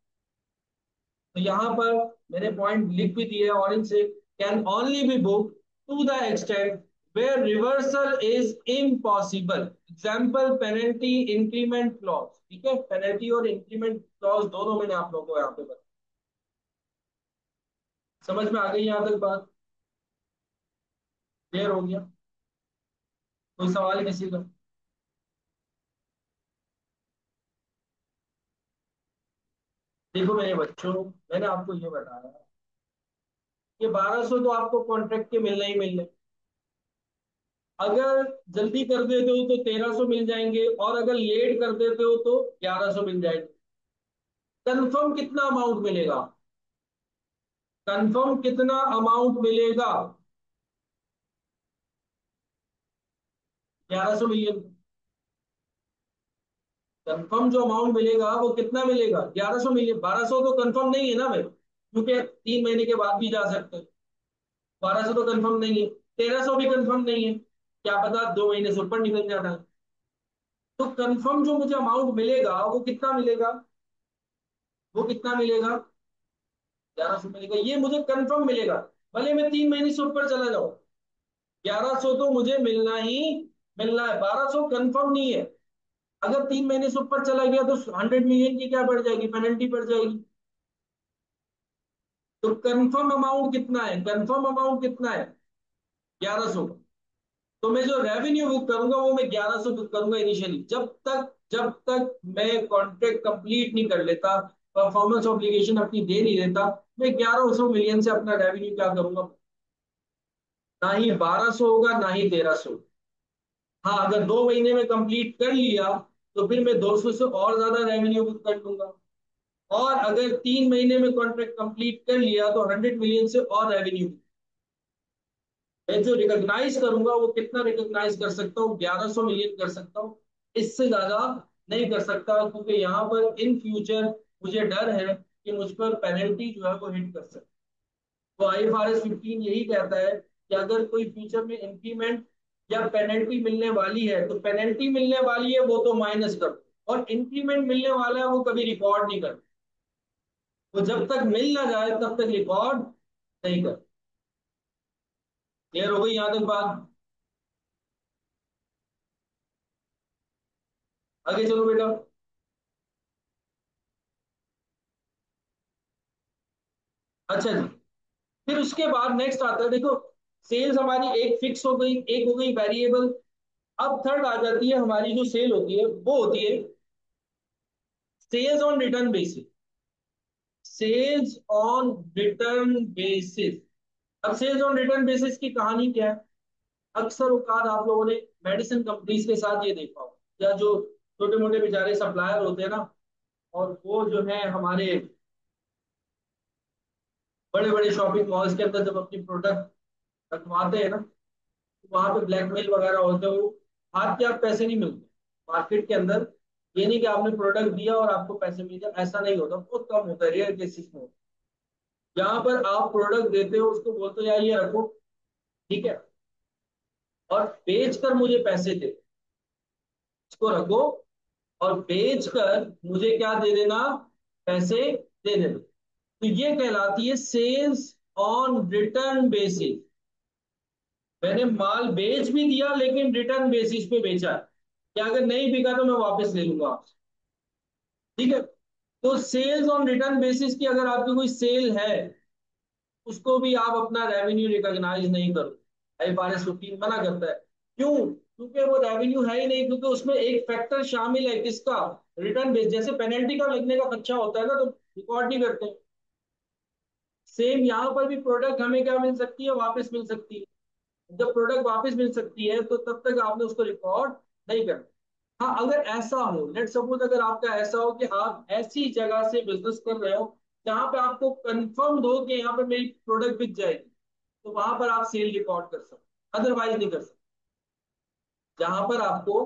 तो यहाँ पर मैंने पॉइंट लिख भी दिए ऑरेंज से, can only be book to the extent where reversal is impossible. Example penalty increment clause. ठीक है, पेनल्टी और इंक्रीमेंट क्लॉज दोनों मैंने आप लोगों को यहाँ पे बताया। समझ में आ गई यहाँ तक बात, क्लियर हो गया? कोई सवाल किसी का? देखो मेरे बच्चों, मैंने आपको ये बताया कि 1200 तो आपको कॉन्ट्रैक्ट के मिलने ही मिलने। अगर जल्दी कर देते हो तो 1300 मिल जाएंगे, और अगर लेट कर देते हो तो 1100 मिल जाएंगे। कंफर्म कितना अमाउंट मिलेगा, कंफर्म कितना अमाउंट मिलेगा? 1100 मिलियन। कंफर्म जो अमाउंट मिलेगा वो कितना मिलेगा, 1100 मिलियन। 1200 तो कंफर्म नहीं है ना भाई, क्योंकि 3 महीने के बाद भी जा सकते हैं। 1200 तो कंफर्म नहीं है, 1300 भी कंफर्म नहीं है, क्या पता 2 महीने से ऊपर निकल जाता है। तो कंफर्म जो मुझे अमाउंट मिलेगा वो कितना मिलेगा, वो कितना मिलेगा, 1100 मिलेगा। ये मुझे कंफर्म मिलेगा, भले मैं 3 महीने से ऊपर चला जाऊं, 1100 तो मुझे मिलना ही मिलना है। 1200 कंफर्म नहीं है। अगर 3 महीने से ऊपर चला गया तो 100 मिलियन की क्या बढ़ जाएगी, पेनल्टी बढ़ जाएगी। तो कंफर्म अमाउंट कितना है, कंफर्म अमाउंट कितना है, 1100। तो मैं जो रेवेन्यू बुक करूंगा वो मैं 1100 बुक करूंगा इनिशियली, जब तक मैं कॉन्ट्रैक्ट कंप्लीट नहीं कर लेता, परफॉर्मेंस ऑब्लिगेशन अपनी दे नहीं देता, मैं 1100 मिलियन से अपना रेवेन्यू क्या करूंगा, ना ही 1200 होगा ना ही 1300। हाँ, अगर 2 महीने में कंप्लीट कर लिया तो फिर मैं 200 से और ज्यादा रेवेन्यू बुक कर लूंगा। और अगर 3 महीने में कॉन्ट्रैक्ट कंप्लीट कर लिया तो 100 मिलियन से और रेवेन्यू। मैं जो रिकॉग्नाइज करूंगा वो कितना रिकॉग्नाइज कर सकता हूँ, 1100 मिलियन कर सकता हूँ, इससे ज्यादा नहीं कर सकता, क्योंकि यहाँ पर इन फ्यूचर मुझे डर है कि मुझ पर पेनल्टी जो है वो हिट कर सकती है। तो IFRS 15 यही कहता है कि अगर कोई फ्यूचर में इंक्रीमेंट या पेनल्टी मिलने वाली है, तो पेनल्टी मिलने वाली है वो तो माइनस कर दो, और इंक्रीमेंट मिलने वाला है वो कभी रिकॉर्ड नहीं कर। वो जब तक मिल ना जाए तब तक रिकॉर्ड नहीं कर। क्लियर हो गई यहाँ तक बात? आगे चलो बेटा। अच्छा जी, फिर उसके बाद नेक्स्ट आता है, देखो सेल्स हमारी एक फिक्स हो गई, एक हो गई वेरिएबल। अब थर्ड आ जाती है हमारी, जो सेल होती है वो होती है sales on return basis. Sales on return basis. अब सेल्स ऑन रिटर्न बेसिस की कहानी क्या है? अक्सर औकात आप लोगों ने मेडिसिन कंपनीज के साथ ये देखा हो, या जो छोटे मोटे बेचारे सप्लायर होते हैं ना, और वो जो है हमारे बड़े बड़े शॉपिंग मॉल्स के अंदर जब अपनी प्रोडक्ट रखवाते हैं ना, तो वहां पे ब्लैकमेल वगैरह होते हो, हाथ के आप पैसे नहीं मिलते मार्केट के अंदर। ये नहीं कि आपने प्रोडक्ट दिया और आपको पैसे मिल जाए, ऐसा नहीं होता, बहुत कम होता है, रेयर केसेस में होता है। जहां पर आप प्रोडक्ट देते हो उसको बोलते हो यार ये रखो, ठीक है, और बेच कर मुझे पैसे दे, इसको रखो और बेच कर मुझे क्या दे देना, पैसे दे देना। तो ये कहलाती है सेल्स ऑन रिटर्न बेसिस। मैंने माल बेच भी दिया लेकिन रिटर्न बेसिस पे बेचा है, कि अगर नहीं बिका तो मैं वापस ले लूंगा आपसे। ठीक है, तो सेल्स ऑन रिटर्न बेसिस की अगर आपकी कोई सेल है, उसको भी आप अपना रेवेन्यू रिकॉग्नाइज नहीं करो। IFRS 15 मना करता है। क्यों? क्योंकि वो रेवेन्यू है ही नहीं, क्योंकि उसमें एक फैक्टर शामिल है, किसका, रिटर्न बेस। जैसे पेनल्टी का लगने का खर्चा होता है ना, तो रिकॉर्ड नहीं करते। सेम यहाँ पर भी प्रोडक्ट हमें क्या मिल सकती है, वापस मिल सकती है। जब प्रोडक्ट वापस मिल सकती है तो तब तक आपने उसको रिकॉर्ड नहीं करना। हाँ, अगर ऐसा हो, लेट सपोज अगर आपका ऐसा हो कि आप ऐसी जगह से बिजनेस कर रहे हो जहां पे आपको कंफर्म हो कि यहाँ पे मेरी प्रोडक्ट बिक जाएगी, तो वहां पर आप सेल रिकॉर्ड कर सकते, अदरवाइज नहीं कर सकते। जहां पर आपको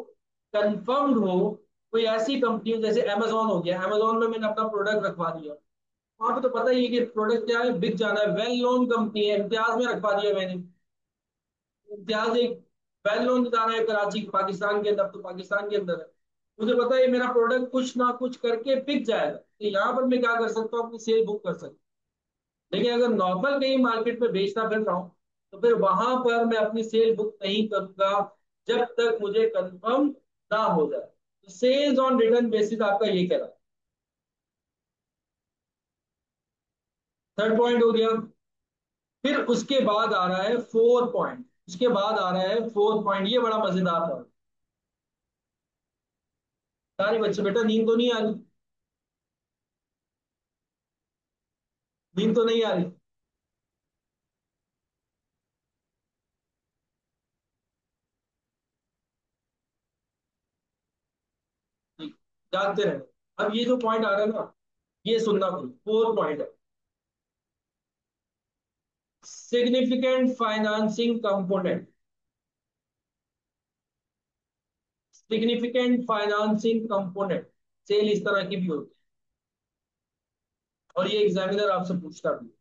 कंफर्म्ड हो, कोई ऐसी कंपनी जैसे अमेजोन हो गया, अमेजोन में मैंने अपना प्रोडक्ट रखवा दिया, वहां पे तो पता ही है कि प्रोडक्ट क्या है, बिक जाना है, वेल नोन कंपनी है, इम्तियाज में रखवा दिया मैंने। इम्तियाज एक वेल नोन इदारा है कराची पाकिस्तान के अंदर, तो पाकिस्तान के अंदर है, मुझे पता है मेरा प्रोडक्ट कुछ ना कुछ करके बिक जाएगा, तो यहाँ पर मैं क्या कर सकता हूँ, अपनी सेल बुक कर सकता हूँ। लेकिन अगर नॉर्मल कहीं मार्केट में बेचता फिर रहा हूँ, तो फिर वहां पर मैं अपनी सेल बुक नहीं करूंगा जब तक मुझे कंफर्म ना हो जाए। तो सेल्स ऑन रिटर्न बेसिस आपका ये कह रहा है। थर्ड पॉइंट हो गया। फिर उसके बाद आ रहा है फोर पॉइंट, उसके बाद आ रहा है फोर पॉइंट, ये बड़ा मजेदार था। सारे बच्चे बेटा नींद तो नहीं आ रही? नींद तो नहीं आ रही? ठीक, जागते रहे। अब ये जो पॉइंट आ रहा है ना, ये सुनना, कोई फोर पॉइंट है। Significant financing component, significant financing component, sale इस तरह की भी होती है और ये एग्जामिनर आपसे पूछता भी है।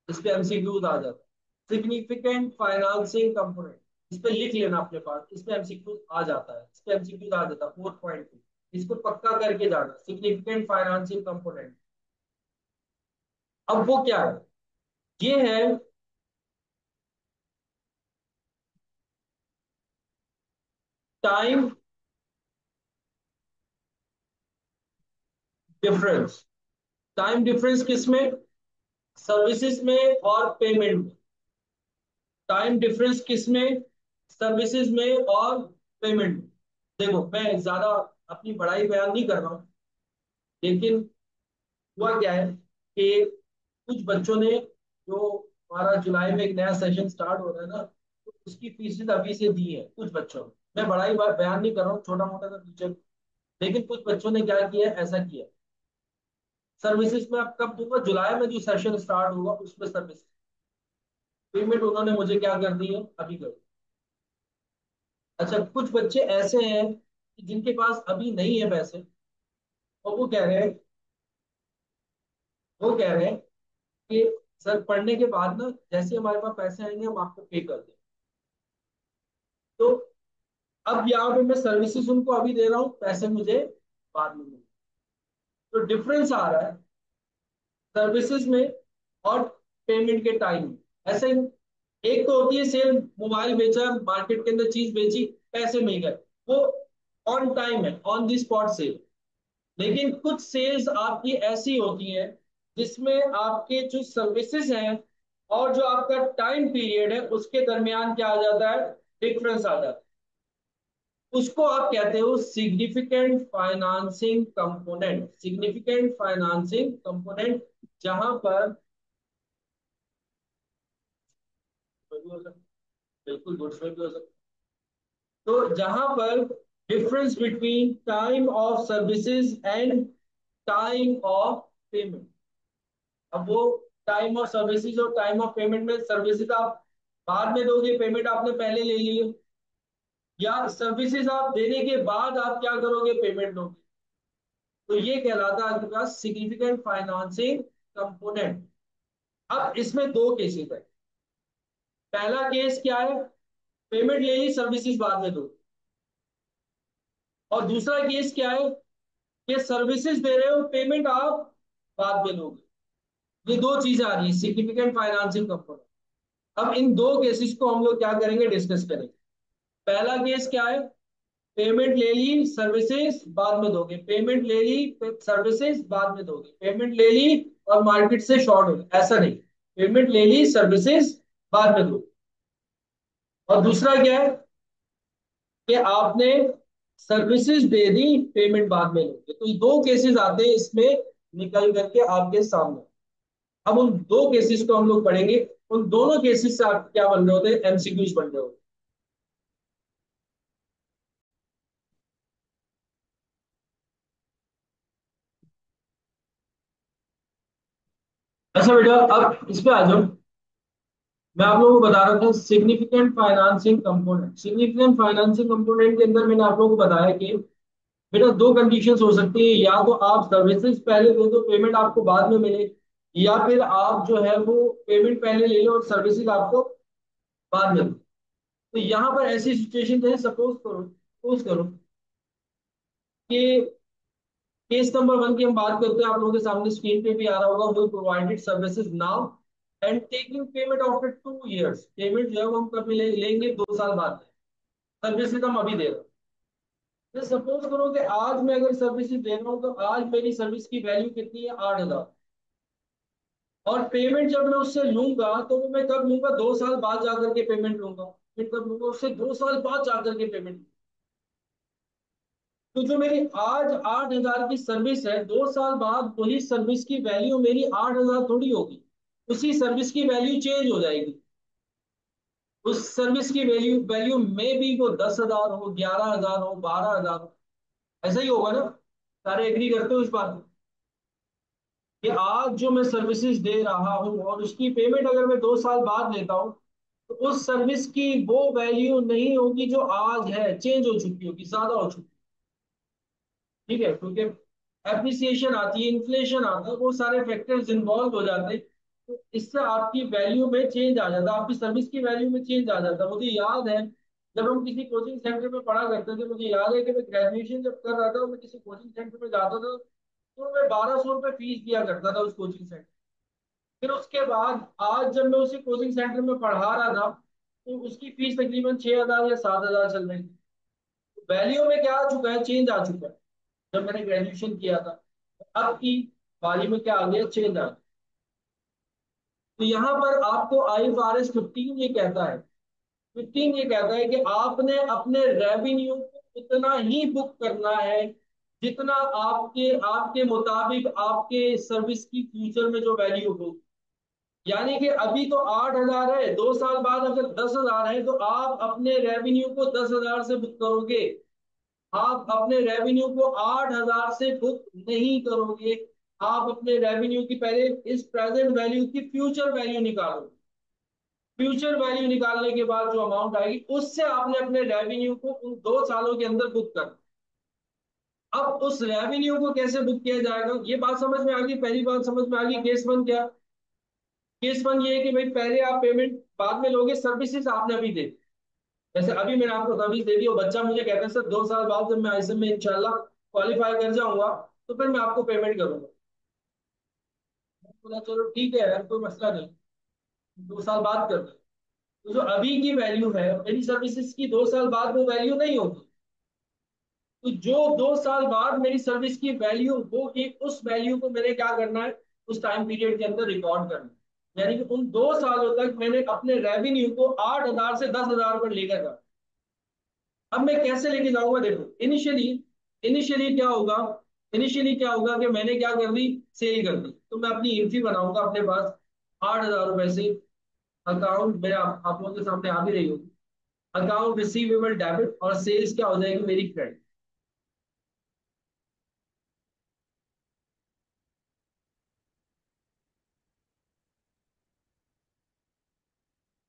इस पे एमसीक्यूज आ जाता है। सिग्निफिकेंट फाइनेंसिंग कंपोनेंट, इस पे लिख लेना अपने पास, इस पे एमसीक्यूज आ जाता है, इस पे एमसीक्यूज आ जाता है फोर पॉइंट पे। इसको पक्का करके जाना, सिग्निफिकेंट फाइनेंसिंग कंपोनेंट। अब वो क्या है? ये है टाइम डिफरेंस। टाइम डिफरेंस किसमें? सर्विसेज में और पेमेंट में। टाइम डिफरेंस किसमें? सर्विसेज में और पेमेंट में। देखो, मैं ज्यादा अपनी बड़ाई बयान नहीं कर रहा हूँ, लेकिन हुआ क्या है कि कुछ बच्चों ने, जो हमारा जुलाई में एक नया सेशन स्टार्ट हो रहा है ना, तो उसकी फीसें अभी से दी है कुछ बच्चों ने। मैं बड़ाई बयान नहीं कर रहा हूँ, छोटा मोटा सा टीचर, लेकिन कुछ बच्चों ने क्या किया, ऐसा किया। सर्विसेज में आप कब दूंगा, जुलाई में जो सेशन स्टार्ट होगा उसमें सर्विस पेमेंट उन्होंने मुझे क्या कर दी है, अभी कर दी। अच्छा, कुछ बच्चे ऐसे हैं कि जिनके पास अभी नहीं है पैसे, और वो कह रहे हैं कि सर पढ़ने के बाद ना, जैसे हमारे पास पैसे आएंगे हम आपको पे कर दें। तो अब यहाँ पे मैं सर्विसेज उनको अभी दे रहा हूँ, पैसे मुझे बाद में मिलेंगे। तो डिफरेंस आ रहा है सर्विसेज में और पेमेंट के टाइम में। ऐसे एक तो होती है सेल, मोबाइल बेचा, मार्केट के अंदर चीज बेची, पैसे मिल गए, वो ऑन टाइम है, ऑन दी स्पॉट सेल। लेकिन कुछ सेल्स आपकी ऐसी होती हैं जिसमें आपके जो सर्विसेज हैं और जो आपका टाइम पीरियड है उसके दरमियान क्या आ जाता है, डिफरेंस आ जाता है। उसको आप कहते हो significant financing component, significant financing component. जहां पर भी हो सकता, बिल्कुल गुड्स में भी हो सकता, तो जहां पर difference between time of services and time of payment. अब वो टाइम ऑफ सर्विसेज और टाइम ऑफ पेमेंट में, सर्विसेज आप बाद में दोगे, पेमेंट आपने पहले ले ली है, या सर्विसेज आप देने के बाद आप क्या करोगे, पेमेंट दोगे। तो ये कहलाता है आपके पास सिग्निफिकेंट फाइनेंसिंग कंपोनेंट। अब इसमें दो केसेस है। पहला केस क्या है, पेमेंट ले ली, सर्विसेज बाद में दो। और दूसरा केस क्या है कि सर्विसेज दे रहे हो, पेमेंट आप बाद में दोगे। ये दो चीजें आ रही है सिग्निफिकेंट फाइनेंसिंग कंपोनेंट। अब इन दो केसेस को हम लोग क्या करेंगे, डिस्कस करेंगे। पहला केस क्या है, पेमेंट ले ली, सर्विसेज बाद में दोगे, पेमेंट ले ली, सर्विसेज बाद में दोगे, पेमेंट ले ली और मार्केट से शॉर्ट हो गए, ऐसा नहीं, पेमेंट ले ली, सर्विसेज बाद में दो। और दूसरा क्या है कि आपने सर्विसेज दे दी, पेमेंट बाद में लोगे। तो ये दो केसेस आते हैं इसमें निकल करके आपके सामने। अब उन दो केसेस को हम लोग पढ़ेंगे। उन दोनों केसेस से आप क्या बन रहे होते हैं, एमसीक्यूज बन रहे होते हैं। अच्छा बेटा, अब इस पे आ जाओ। मैं आप लोगों को बता रहा था significant financing component. Significant financing component के अंदर मैंने आप लोगों को बताया कि बेटा दो कंडीशंस हो सकती है, या तो आप सर्विसेज पहले दे दो, पेमेंट आपको बाद में मिले, या फिर आप जो है वो पेमेंट पहले ले लो और सर्विसेज आपको बाद में दो। तो यहाँ पर ऐसी सिचुएशन है, सपोज करो कि केस नंबर 1 की हम बात करते हैं, आप लोगों के सामने स्क्रीन पे भी आ रहा होगा, वो provided services now and taking payment after 2 years. Payment जो है वो हम कब लेंगे, 2 साल बाद। सर्विसेज हम अभी दे रहे हैं। तो सपोज करो कि आज मैं अगर सर्विसेज दे रहा हूँ तो आज मेरी सर्विस की वैल्यू कितनी है, 8,000। और पेमेंट जब मैं उससे लूंगा तो वो मैं कब लूंगा, 2 साल बाद जाकर के पेमेंट लूंगा। फिर कब लूंगा, उससे 2 साल बाद जाकर के पेमेंट। तो जो मेरी आज 8,000 की सर्विस है, 2 साल बाद वही सर्विस की वैल्यू मेरी 8,000 थोड़ी होगी। उसी सर्विस की वैल्यू चेंज हो जाएगी। उस सर्विस की वैल्यू वैल्यू में भी वो 10,000 हो, 11,000 हो, 12,000 हो। ऐसा ही होगा ना? सारे एग्री करते हो इस बात में कि आज जो मैं सर्विसेज दे रहा हूँ और उसकी पेमेंट अगर मैं 2 साल बाद लेता हूँ, तो उस सर्विस की वो वैल्यू नहीं होगी जो आज है, चेंज हो चुकी होगी, ज्यादा हो चुकी। ठीक है, क्योंकि एप्रिसिएशन आती है, इन्फ्लेशन आता है, वो सारे फैक्टर्स इन्वॉल्व हो जाते हैं। तो इससे आपकी वैल्यू में चेंज आ जाता है, आपकी सर्विस की वैल्यू में चेंज आ जाता है। मुझे याद है जब हम किसी कोचिंग सेंटर में पढ़ा करते थे, मुझे याद है कि मैं ग्रेजुएशन जब कर रहा था, मैं किसी कोचिंग सेंटर में जाता था तो मैं 1,200 रुपये फीस दिया करता था उस कोचिंग सेंटर। फिर उसके बाद आज जब मैं उसी कोचिंग सेंटर में पढ़ा रहा था तो उसकी फीस तकरीबन 6,000 या 7,000 चल रही थी। वैल्यू में क्या आ चुका है, चेंज आ चुका है। जब मैंने ग्रेजुएशन किया था, अब की वाली में क्या आ गया, चेंज आ गया। तो यहाँ पर आपको IFRS 15 ये कहता है, 15 ये कहता है कि आपने अपने रेवेन्यू को उतना ही बुक करना है जितना आपके आपके मुताबिक आपके सर्विस की फ्यूचर में जो वैल्यू हो। यानी कि अभी तो 8,000 है, 2 साल बाद अगर 10,000 है तो आप अपने रेवेन्यू को 10,000 से बुक करोगे। आप अपने रेवेन्यू को 8,000 से बुक नहीं करोगे। आप अपने रेवेन्यू की पहले इस प्रेजेंट वैल्यू की फ्यूचर वैल्यू निकालोगे। फ्यूचर वैल्यू निकालने के बाद जो अमाउंट आएगी उससे आपने अपने रेवेन्यू को उन 2 सालों के अंदर बुक कर। अब उस रेवेन्यू को कैसे बुक किया जाएगा, ये बात समझ में आ गई, पहली बात समझ में आ गई। केस 1 क्या? केस 1 ये है कि भाई पहले आप पेमेंट बाद में लोगे, सर्विसेज आपने अभी दे दी। जैसे अभी मैंने आपको सर्विस दे दी और बच्चा मुझे कहता है सर 2 साल बाद जब मैं आईएसएम में इंशाल्लाह क्वालिफाई कर जाऊंगा तो फिर मैं आपको पेमेंट करूंगा। बोला चलो ठीक है यार, कोई मसला नहीं, 2 साल बाद कर दो। तो जो अभी की वैल्यू है मेरी सर्विसेज की, 2 साल बाद वो वैल्यू नहीं होगी। तो जो 2 साल बाद मेरी सर्विस की वैल्यू होगी, उस वैल्यू को मैंने क्या करना है, उस टाइम पीरियड के अंदर रिकॉर्ड करना है। यानी कि उन 2 सालों तक मैंने अपने रेवेन्यू को 8,000 से 10,000 पर लेकर जाना। अब मैं कैसे लेके जाऊंगा, देखो इनिशियली इनिशियली क्या होगा, इनिशियली क्या होगा कि मैंने क्या कर दी, सेल कर दी। तो मैं अपनी एंट्री बनाऊंगा अपने पास 8,000 रुपए से। अकाउंट मेरा आप लोगों के सामने आ भी रही होगी। अकाउंट रिसीवेबल डेबिट और सेल्स क्या हो जाएगी मेरी, क्रेडिट।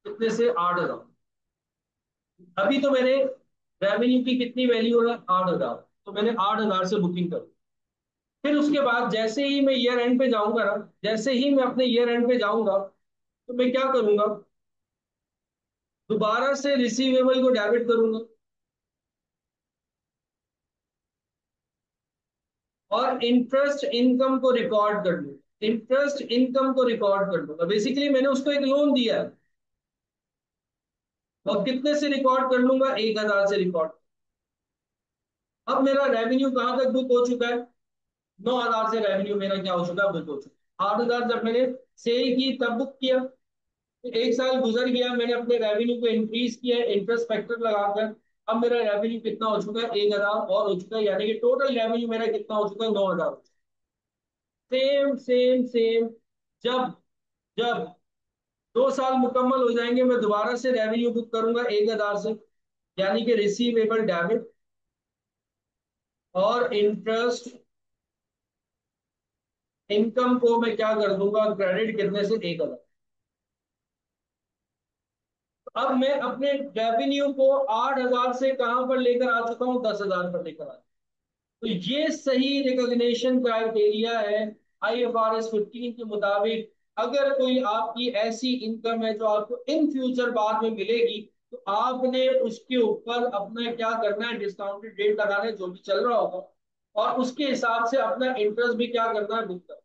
कितने से, 8,000। अभी तो मैंने रेवेन्यू की कितनी वैल्यू है, 8,000। तो मैंने 8,000 से बुकिंग कर। फिर उसके बाद जैसे ही मैं ईयर एंड पे जाऊंगा ना, जैसे ही मैं अपने ईयर एंड पे जाऊंगा तो मैं क्या करूंगा, दोबारा से रिसीवेबल को डेबिट करूंगा और इंटरेस्ट इनकम को रिकॉर्ड कर लूंगा। इंटरेस्ट इनकम को रिकॉर्ड कर लूंगा। बेसिकली मैंने उसको एक लोन दिया है और कितने से रिकॉर्ड कर लूंगा, 1,000 से रिकॉर्ड। अब मेरा रेवेन्यू कहां तक बुक हो चुका है, 9,000 से रेवेन्यू मेरा क्या हो चुका है, बुक हो चुका है। 8,000 जब मैंने सेल की तब बुक किया। तो 1 साल गुजर गया, मैंने अपने रेवेन्यू को इंक्रीज किया इंटरेस्ट फैक्टर लगाकर। अब मेरा रेवेन्यू कितना हो चुका है, 1,000 और हो चुका है, यानी कि टोटल रेवेन्यू मेरा कितना हो चुका है, 9,000। Same same same. जब जब 2 साल मुकम्मल हो जाएंगे मैं दोबारा से रेवेन्यू बुक करूंगा 1,000 से, यानी कि रिसीवेबल डेबिट और इंटरेस्ट इनकम को मैं क्या कर दूंगा, क्रेडिट कितने से, 1,000। अब मैं अपने रेवेन्यू को 8,000 से कहां पर लेकर आ चुका हूं, 10,000 पर लेकर आ चुका हूं। तो ये सही रिकॉग्निशन क्राइटेरिया है IFRS 15 के मुताबिक। अगर कोई आपकी ऐसी इनकम है जो आपको इन फ्यूचर बाद में मिलेगी, तो आपने उसके ऊपर अपना क्या करना है, डिस्काउंटेड रेट लगाना है जो भी चल रहा होगा, और उसके हिसाब से अपना इंटरेस्ट भी क्या करना है, बुक करना।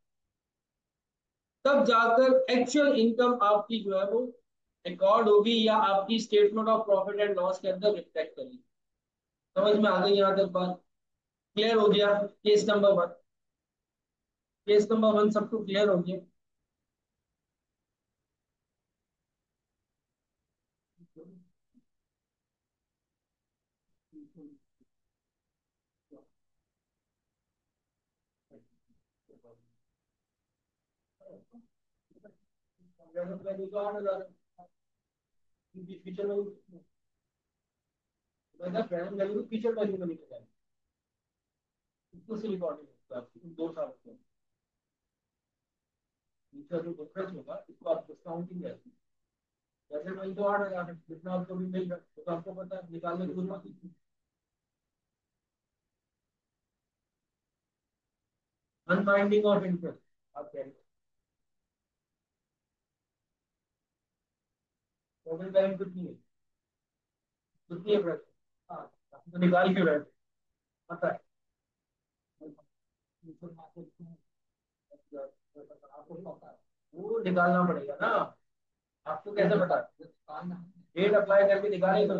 तब जाकर एक्चुअल इनकम आपकी जो है वो रिकॉर्ड होगी या आपकी statement of profit and loss के अंदर रिफ्लेक्ट करेगी। समझ में आ गई यहाँ तक बात? क्लियर हो गया? केस नंबर 1, केस नंबर 1 सबको क्लियर हो गया? फीचर वैल्यू फीचर वैल्यू में निकल जाएगा, उससे रिकॉर्डिंग 2 साल में इसका जो डिफरेंस होगा इसको आप डिस्काउंटिंग कहते हैं। जैसे मैं तो 8,000 है, जितना आपको भी मिल रहा है तो आपको पता है निकालने की जरूरत नहीं। अनबाइंडिंग ऑफ इंटरेस्ट आप कह रहे हैं, टोटल वैल्यू कितनी है, कितनी है फ्रेंड? हाँ, तो निकाल क्यों रहे हैं? पता है आपको पता है, वो निकालना पड़ेगा ना। आपको कैसे पता है? डेट अप्लाई करके निकाले तो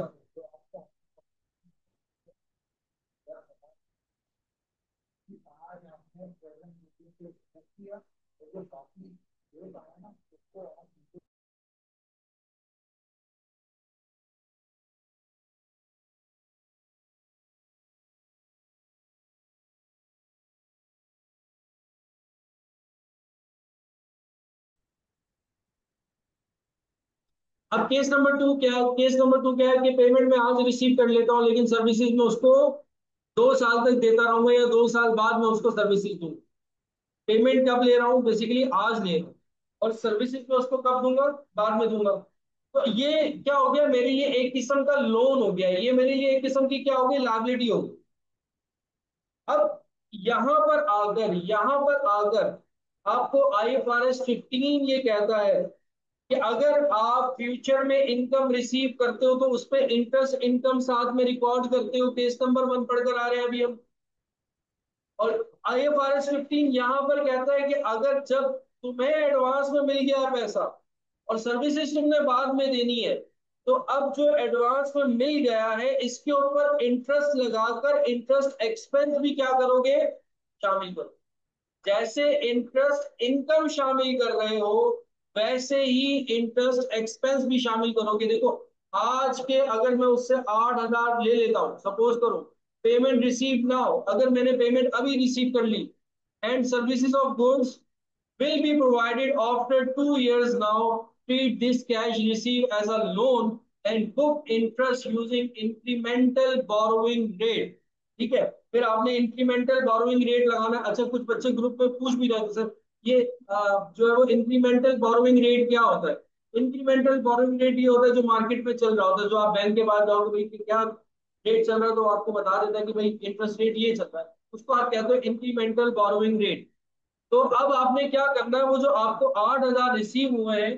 अब केस नंबर 2 क्या है कि पेमेंट मैं आज रिसीव कर लेता हूँ लेकिन सर्विसेज में उसको 2 साल तक देता रहूंगा या 2 साल बाद में उसको सर्विसेज दूंगा। पेमेंट कब ले रहा हूँ, बेसिकली आज ले रहा हूँ, और सर्विसेज में उसको कब दूंगा, बाद में दूंगा। तो ये क्या हो गया, मेरे लिए एक किस्म का लोन हो गया, ये मेरे लिए एक किस्म की क्या हो गई, लायबिलिटी हो गई। अब यहां पर आकर आपको IFRS 15 ये कहता है कि अगर आप फ्यूचर में इनकम रिसीव करते हो तो उस पर इंटरेस्ट इनकम साथ में रिकॉर्ड करते हो। केस नंबर 1 पढ़कर आ रहे हैं अभी हम। और IFRS 15 यहां पर कहता है कि अगर जब तुम्हें एडवांस में मिल गया पैसा और सर्विसेज तुमने बाद में देनी है, तो अब जो एडवांस में मिल गया है इसके ऊपर इंटरेस्ट लगाकर इंटरेस्ट एक्सपेंस भी क्या करोगे, शामिल करो। जैसे इंटरेस्ट इनकम शामिल कर रहे हो वैसे ही इंटरेस्ट एक्सपेंस भी शामिल करोगे। देखो, आज के अगर मैं उससे 8,000 ले लेता हूं, सपोज करो पेमेंट रिसीव ना हो, अगर मैंने पेमेंट अभी रिसीव कर ली, and services of goods will be provided after 2 years now. Treat this cash received as a loan and book interest using incremental borrowing rate. ठीक है, फिर आपने इंक्रीमेंटल बोरोइंग रेट लगाना। अच्छा, कुछ बच्चे ग्रुप में पूछ भी रहे थे सर, ये जो है वो इंक्रीमेंटल बोरोइंग रेट क्या होता है? इंक्रीमेंटल बोरोइंग रेट ये होता है जो मार्केट में चल रहा होता है, जो आप बैंक के पास जाओगे भाई कि क्या रेट चल रहा है तो आपको बता देता है कि भाई इंटरेस्ट रेट ये चल रहा है, उसको आप कहते हो इंक्रीमेंटल बोरोइंग रेट। तो अब आपने क्या करना है, वो जो आपको 8,000 रिसीव हुए हैं,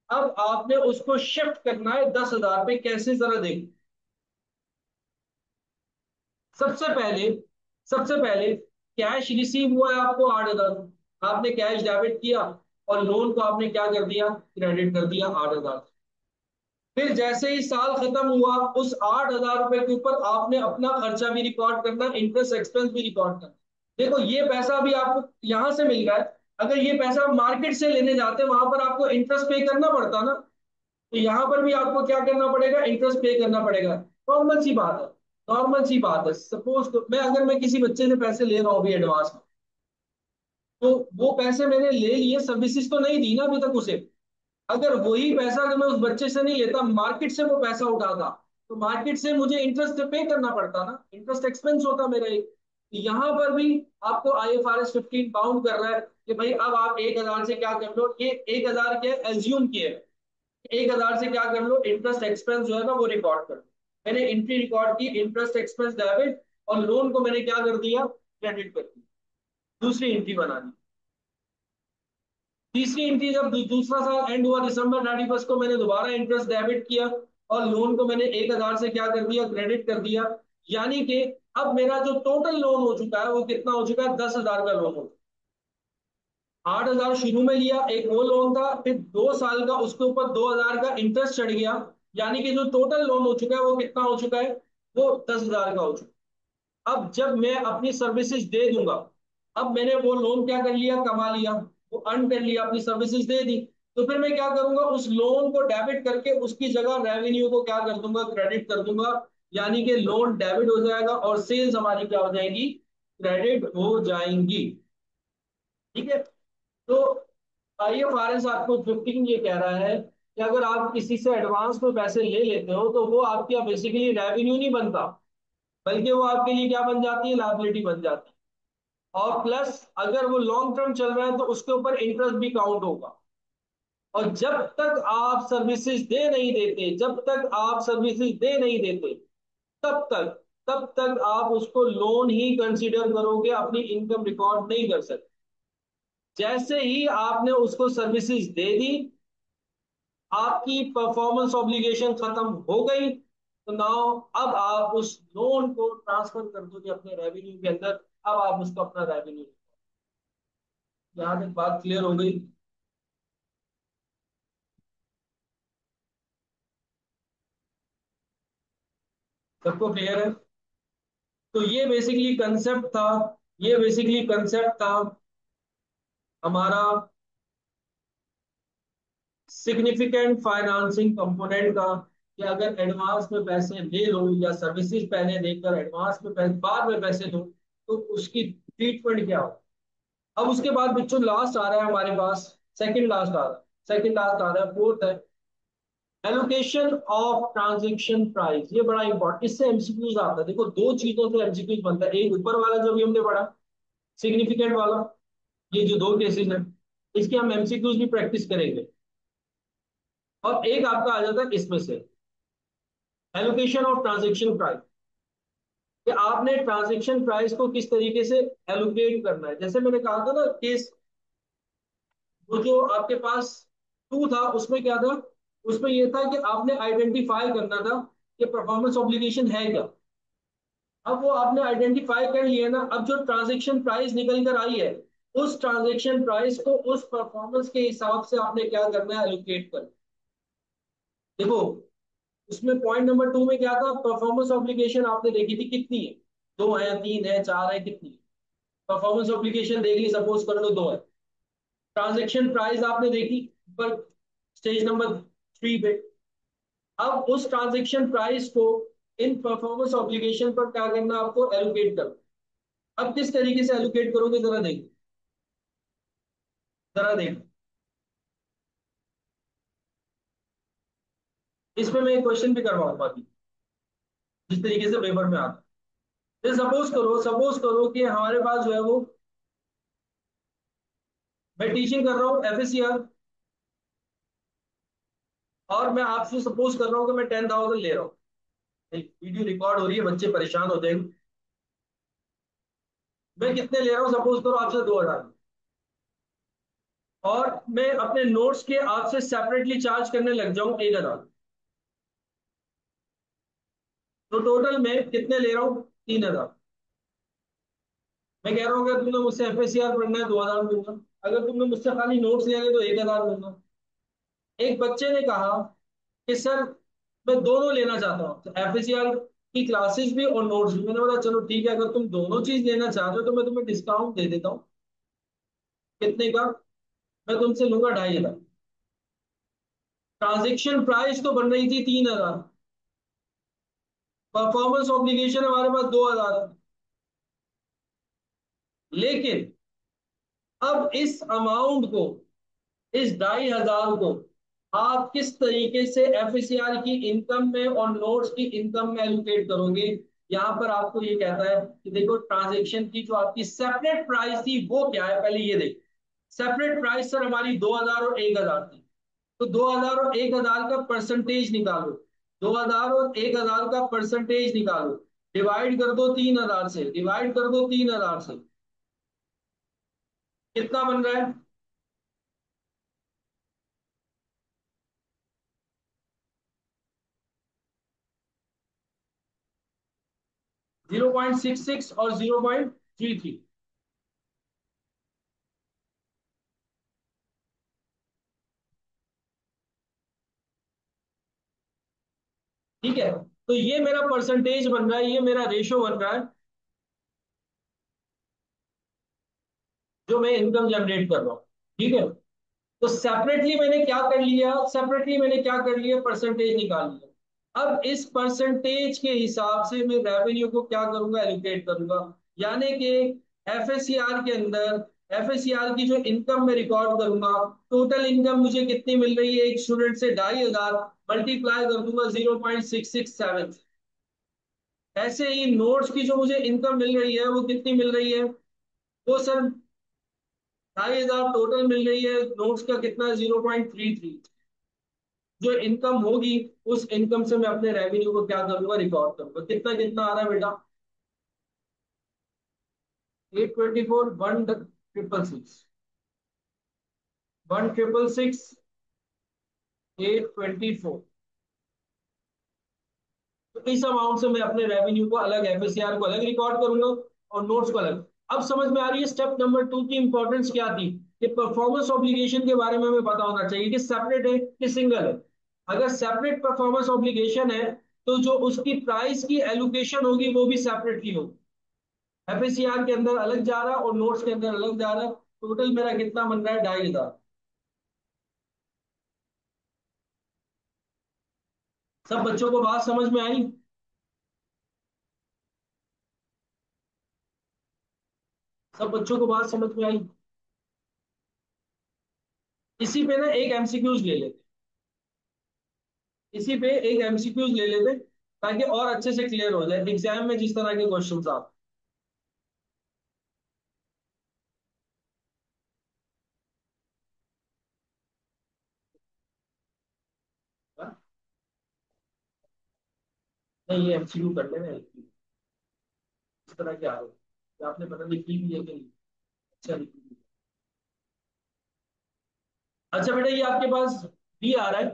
अब आपने उसको शिफ्ट करना है 10,000 पे। कैसे, जरा देख। सबसे पहले सबसे पहले कैश रिसीव हुआ है आपको 8,000, आपने कैश डेबिट किया और लोन को आपने क्या कर दिया, क्रेडिट कर दिया 8,000। फिर जैसे ही साल खत्म हुआ उस 8,000 रुपए के ऊपर आपने अपना खर्चा भी रिकॉर्ड करना, इंटरेस्ट एक्सपेंस भी रिकॉर्ड करना। देखो, ये पैसा भी आपको यहां से मिल रहा है, अगर ये पैसा मार्केट से लेने जाते वहां पर आपको इंटरेस्ट पे करना पड़ता ना, तो यहां पर भी आपको क्या करना पड़ेगा, इंटरेस्ट पे करना पड़ेगा। नॉर्मल सी बात है, नॉर्मल सी बात है। सपोज तो मैं, अगर मैं किसी बच्चे से पैसे ले रहा हूँ अभी एडवांस में, तो वो पैसे मैंने ले लिए, सर्विसेज तो नहीं दी ना अभी तक उसे, अगर वही पैसा अगर मैं उस बच्चे से नहीं लेता, मार्केट से वो पैसा उठाता, तो मार्केट से मुझे इंटरेस्ट पे करना पड़ता ना, इंटरेस्ट एक्सपेंस होता मेरा एक। यहाँ पर भी आपको IFRS 15 बाउंड कर रहा है कि भाई अब आप 1,000 से क्या कर लो, ये 1,000 के एज्यूम किए, 1,000 से क्या कर लो, इंटरेस्ट एक्सपेंस जो है ना वो रिकॉर्ड कर लो। मैंने एंट्री रिकॉर्ड की, इंटरेस्ट एक्सपेंस डेबिट, और लोन को मैंने क्या कर दिया, क्रेडिट कर दिया। दूसरी एंट्री बना दी। तीसरी एंट्री जब दूसरा साल एंड हुआ दिसंबर 31 को, मैंने दोबारा इंटरेस्ट डेबिट किया और लोन को मैंने 1,000 से क्या कर दिया, क्रेडिट कर दिया। यानी कि अब मेरा जो टोटल लोन हो चुका है वो कितना हो चुका है, 10,000 का लोन हो चुका है। 8,000 शुरू में लिया, एक वो लोन था, फिर 2 साल का उसके ऊपर 2,000 का इंटरेस्ट चढ़ गया। यानी कि जो टोटल लोन हो चुका है वो कितना हो चुका है, वो 10,000 का हो चुका है। अब जब मैं अपनी सर्विसेज दे दूंगा, अब मैंने वो लोन क्या कर लिया, कमा लिया, वो अर्न कर लिया, अपनी सर्विसेज दे दी। तो फिर मैं क्या करूंगा, उस लोन को डेबिट करके उसकी जगह रेवेन्यू को क्या कर दूंगा, क्रेडिट कर दूंगा। यानी कि लोन डेबिट हो जाएगा और सेल्स हमारी क्या हो जाएगी, क्रेडिट हो जाएंगी। ठीक है। तो IFRS आपको 15 ये कह रहा है कि अगर आप किसी से एडवांस में पैसे ले लेते हो तो वो आपकी बेसिकली रेवेन्यू नहीं बनता, बल्कि वो आपके लिए क्या बन जाती है, लायबिलिटी बन जाती है। और प्लस अगर वो लॉन्ग टर्म चल रहा है तो उसके ऊपर इंटरेस्ट भी काउंट होगा। और जब तक आप सर्विसेज दे नहीं देते, जब तक आप सर्विसेज दे नहीं देते, तब तक तब तक आप उसको लोन ही कंसीडर करोगे, अपनी इनकम रिकॉर्ड नहीं कर सकते। जैसे ही आपने उसको सर्विसेज दे दी, आपकी परफॉर्मेंस ऑब्लिगेशन खत्म हो गई, तो नाउ अब आप उस लोन को ट्रांसफर कर दोगे अपने रेवेन्यू के अंदर। अब आप उसको अपना रेवेन्यू, यहां तक बात क्लियर हो गई? सबको क्लियर है? तो ये बेसिकली कंसेप्ट था, ये बेसिकली कंसेप्ट था हमारा सिग्निफिकेंट फाइनेंसिंग कंपोनेंट का, कि अगर एडवांस में पैसे ले लो या सर्विसेज पहले देकर एडवांस में पैसे बाद में पैसे दो, तो उसकी ट्रीटमेंट क्या हो। अब उसके बाद बच्चों लास्ट आ रहा है हमारे पास, सेकंड लास्ट आ रहा है, सेकंड लास्ट आ रहा है, फोर्थ है एलोकेशन ऑफ ट्रांजैक्शन प्राइस। ये बड़ा इंपॉर्टेंट, इससे एमसीक्यूज आता है। देखो दो चीजों से एमसीक्यूज बनता है, एक ऊपर वाला जो भी हमने पढ़ा सिग्निफिकेंट वाला, ये जो दो केसेस हैं, इसके हम एमसीक्यूज भी प्रैक्टिस करेंगे। और एक आपका आ जाता है इसमें से एलोकेशन ऑफ ट्रांजैक्शन प्राइस, कि आपने ट्रांजैक्शन प्राइस को किस तरीके से एलोकेट करना है। जैसे मैंने कहा था ना केस, वो जो आपके पास टू था उसमें क्या था, उसमें ये था कि आपने आइडेंटिफाई करना था कि परफॉर्मेंस ऑब्लिगेशन है क्या। अब वो आपने आइडेंटिफाई कर लिया ना, अब जो ट्रांजैक्शन प्राइस निकल कर आई है, उस ट्रांजैक्शन प्राइस को उस परफॉर्मेंस के हिसाब से आपने क्या करना है, एलोकेट करना। देखो उसमें पॉइंट नंबर 2 में क्या था, परफॉर्मेंस ऑब्लिगेशन आपने देखी थी कितनी है, दो है, तीन है, चार है, कितनी? परफॉर्मेंस ऑब्लिगेशन देख ली, सपोज कर लो दो है। ट्रांजैक्शन प्राइस आपने देखी पर स्टेज नंबर 3 पे। अब उस ट्रांजैक्शन प्राइस को इन परफॉर्मेंस ऑब्लिगेशन पर क्या करना, आपको एलोकेट करो। अब किस तरीके से एलोकेट करोगे, जरा देखो, जरा देखो। इसमें मैं एक क्वेश्चन भी करवाऊंगा अभी, जिस तरीके से पेपर में आता है। सपोज करो कि हमारे पास जो है वो, मैं टीचिंग कर रहा हूँ FACR, और मैं आपसे सपोज कर रहा हूँ कि मैं 10,000 ले रहा हूँ। वीडियो रिकॉर्ड हो रही है, बच्चे परेशान हो जाएंगे। मैं कितने ले रहा हूँ, सपोज करो आपसे 2,000, और मैं अपने नोट्स के आपसे सेपरेटली चार्ज करने लग जाऊं 1,000, तो टोटल मैं कितने ले रहा हूँ, 3,000। मैं कह रहा हूँ अगर तुमने मुझसे FACR पढ़ना है 2,000 दूंगा, अगर तुमने मुझसे खाली नोट्स लेने तो 1,000 दूंगा। एक बच्चे ने कहा कि सर मैं दोनों लेना चाहता हूँ, तो FACR की क्लासेस भी और नोट्स भी। मैंने बोला चलो ठीक है, अगर तुम दोनों चीज लेना चाहते हो तो मैं तुम्हें डिस्काउंट दे देता हूँ। कितने का? मैं तुमसे लूंगा 2,500। ट्रांजेक्शन प्राइस तो बन रही थी 3,000, परफॉर्मेंस ऑब्लिगेशन हमारे पास 2,000 है। लेकिन अब इस अमाउंट को, इस 2,500 को आप किस तरीके से एफएससीआर की इनकम में और नोट्स की इनकम में एलोकेट करोगे। यहाँ पर आपको ये कहता है कि देखो ट्रांजेक्शन की जो आपकी सेपरेट प्राइस थी वो क्या है, पहले ये देखो। सेपरेट प्राइस सर हमारी 2000 और 1000 थी। तो 2000 और 1000 का परसेंटेज निकालो। 2000 और 1000 का परसेंटेज निकालो। डिवाइड कर दो 3000 से, डिवाइड कर दो 3000 से। कितना बन रहा है? 0.66 और 0.33। ठीक है, तो ये मेरा परसेंटेज बन रहा है, ये मेरा रेशो बन रहा है जो मैं इनकम जनरेट कर रहा हूँ। ठीक है, तो सेपरेटली मैंने क्या कर लिया, सेपरेटली मैंने क्या कर लिया, परसेंटेज निकाल लिया। अब इस परसेंटेज के हिसाब से मैं रेवेन्यू को क्या करूंगा, एलोकेट करूंगा। यानी कि एफएससीआर के अंदर एफएससीआर की जो इनकम में रिकॉर्ड करूंगा, टोटल इनकम मुझे कितनी मिल रही है एक स्टूडेंट से, 2500, मल्टीप्लाई कर दूंगा 0.667। ऐसे ही नोट्स की जो मुझे इनकम मिल रही है वो कितनी मिल रही है, वो सर 2500 टोटल मिल रही है। नोट्स का कितना, 0.33। जो इनकम होगी उस इनकम से मैं अपने रेवेन्यू को क्या करूंगा, रिकॉर्ड करूंगा। कितना कितना आ रहा है बेटा, 824, 1666, 1666, 824। तो इस अमाउंट से मैं अपने रेवेन्यू को अलग, एफएससीआर को अलग रिकॉर्ड करूंगा और नोट्स को अलग। अब समझ में आ रही है स्टेप नंबर 2 की इंपॉर्टेंस क्या थी, कि परफॉर्मेंस ऑब्लिगेशन के बारे में हमें पता होना चाहिए कि सेपरेट है कि सिंगल है। अगर सेपरेट परफॉर्मेंस ऑब्लिगेशन है तो जो उसकी प्राइस की एलोकेशन होगी वो भी सेपरेटली होगी। एफएससीआर के अंदर अलग जा रहा है और नोट्स के अंदर अलग जा रहा है। टोटल मेरा कितना बन रहा है, 2500। सब बच्चों को बात समझ में आई? सब बच्चों को बात समझ में आई? इसी पे ना एक एमसीक्यूज ले लेते, इसी पे एक एमसीक्यूज ले लेते ताकि और अच्छे से क्लियर हो जाए एग्जाम में जिस तरह के क्वेश्चंस आप। हाँ? नहीं ये एमसीक्यू कर लेना इस तरह के आ रहे हैं। आपने पता लिखी भी है कि नहीं? अच्छा लिखी भी है। अच्छा बेटा ये आपके पास भी आ रहा है,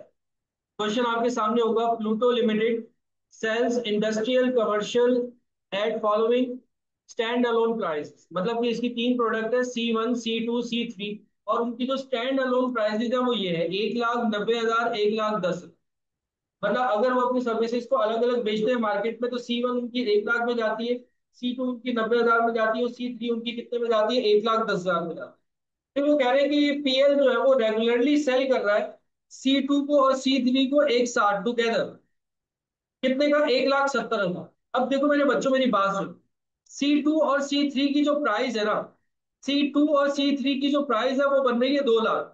क्वेश्चन आपके सामने होगा। Pluto limited sales industrial commercial at following stand alone price. मतलब कि इसकी तीन प्रोडक्ट है, C1, C2, C3। और उनकी जो स्टैंड अलोन प्राइसेज है वो ये है, 1,90,000, 1,10,000। मतलब अगर वो अपनी सर्विसेज को अलग अलग बेचते हैं मार्केट में तो C1 उनकी 1 लाख में जाती है, C2 उनकी 90,000 में जाती है और C3 उनकी कितने में जाती है, 1,10,000 में जाती है। फिर वो कह रहे हैं कि पीएल जो है वो रेगुलरली सेल कर रहा है C2 को और C3 को एक साथ टुगेदर। कितने का, 1,70,000। अब देखो मेरे बच्चों मेरी बात सुनो, C2 और C3 की जो प्राइस है ना, C2 और C3 की जो प्राइस है वो बन रही है 2 लाख।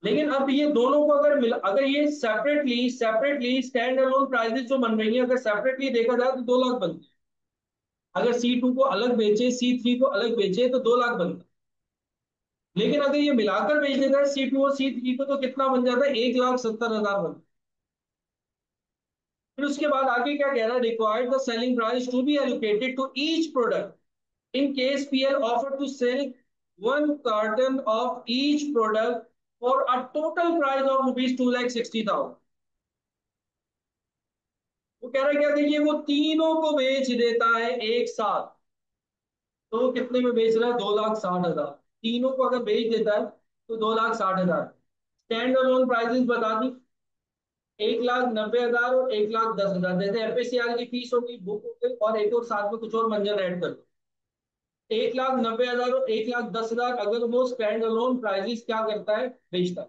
लेकिन अब ये दोनों को अगर मिला, अगर ये separately separately stand alone prices जो बन रही है अगर सेपरेटली देखा जाए तो 2 लाख बनते हैं। अगर C2 को अलग बेचे, C3 को अलग बेचे तो 2 लाख बनता है। लेकिन अगर ये मिलाकर बेच देता है C2 और C3 को तो कितना बन जाता है, 1,70,000 बनता है। फिर उसके बाद आगे क्या कह रहा है, required the selling price to be allocated to each product in case PL offer to sell 1 carton of each product for a total price of ₹2,60,000। वो कह रहा है क्या, देखिए वो तीनों को बेच देता है एक साथ, तो वो कितने में बेच रहा है, 2,60,000। तीनों को अगर बेच देता है तो 2,60,000। स्टैंड अलोन प्राइसेस बता दी, 1,90,000 और 1,10,000। जैसे एफएससीआई की फीस होगी, बुक हो गई, और एक और साथ में कुछ और मंजर ऐड कर दो। 1,90,000 और 1,10,000 अगर वो स्टैंड अलोन प्राइसेस क्या करता है, बेचता है।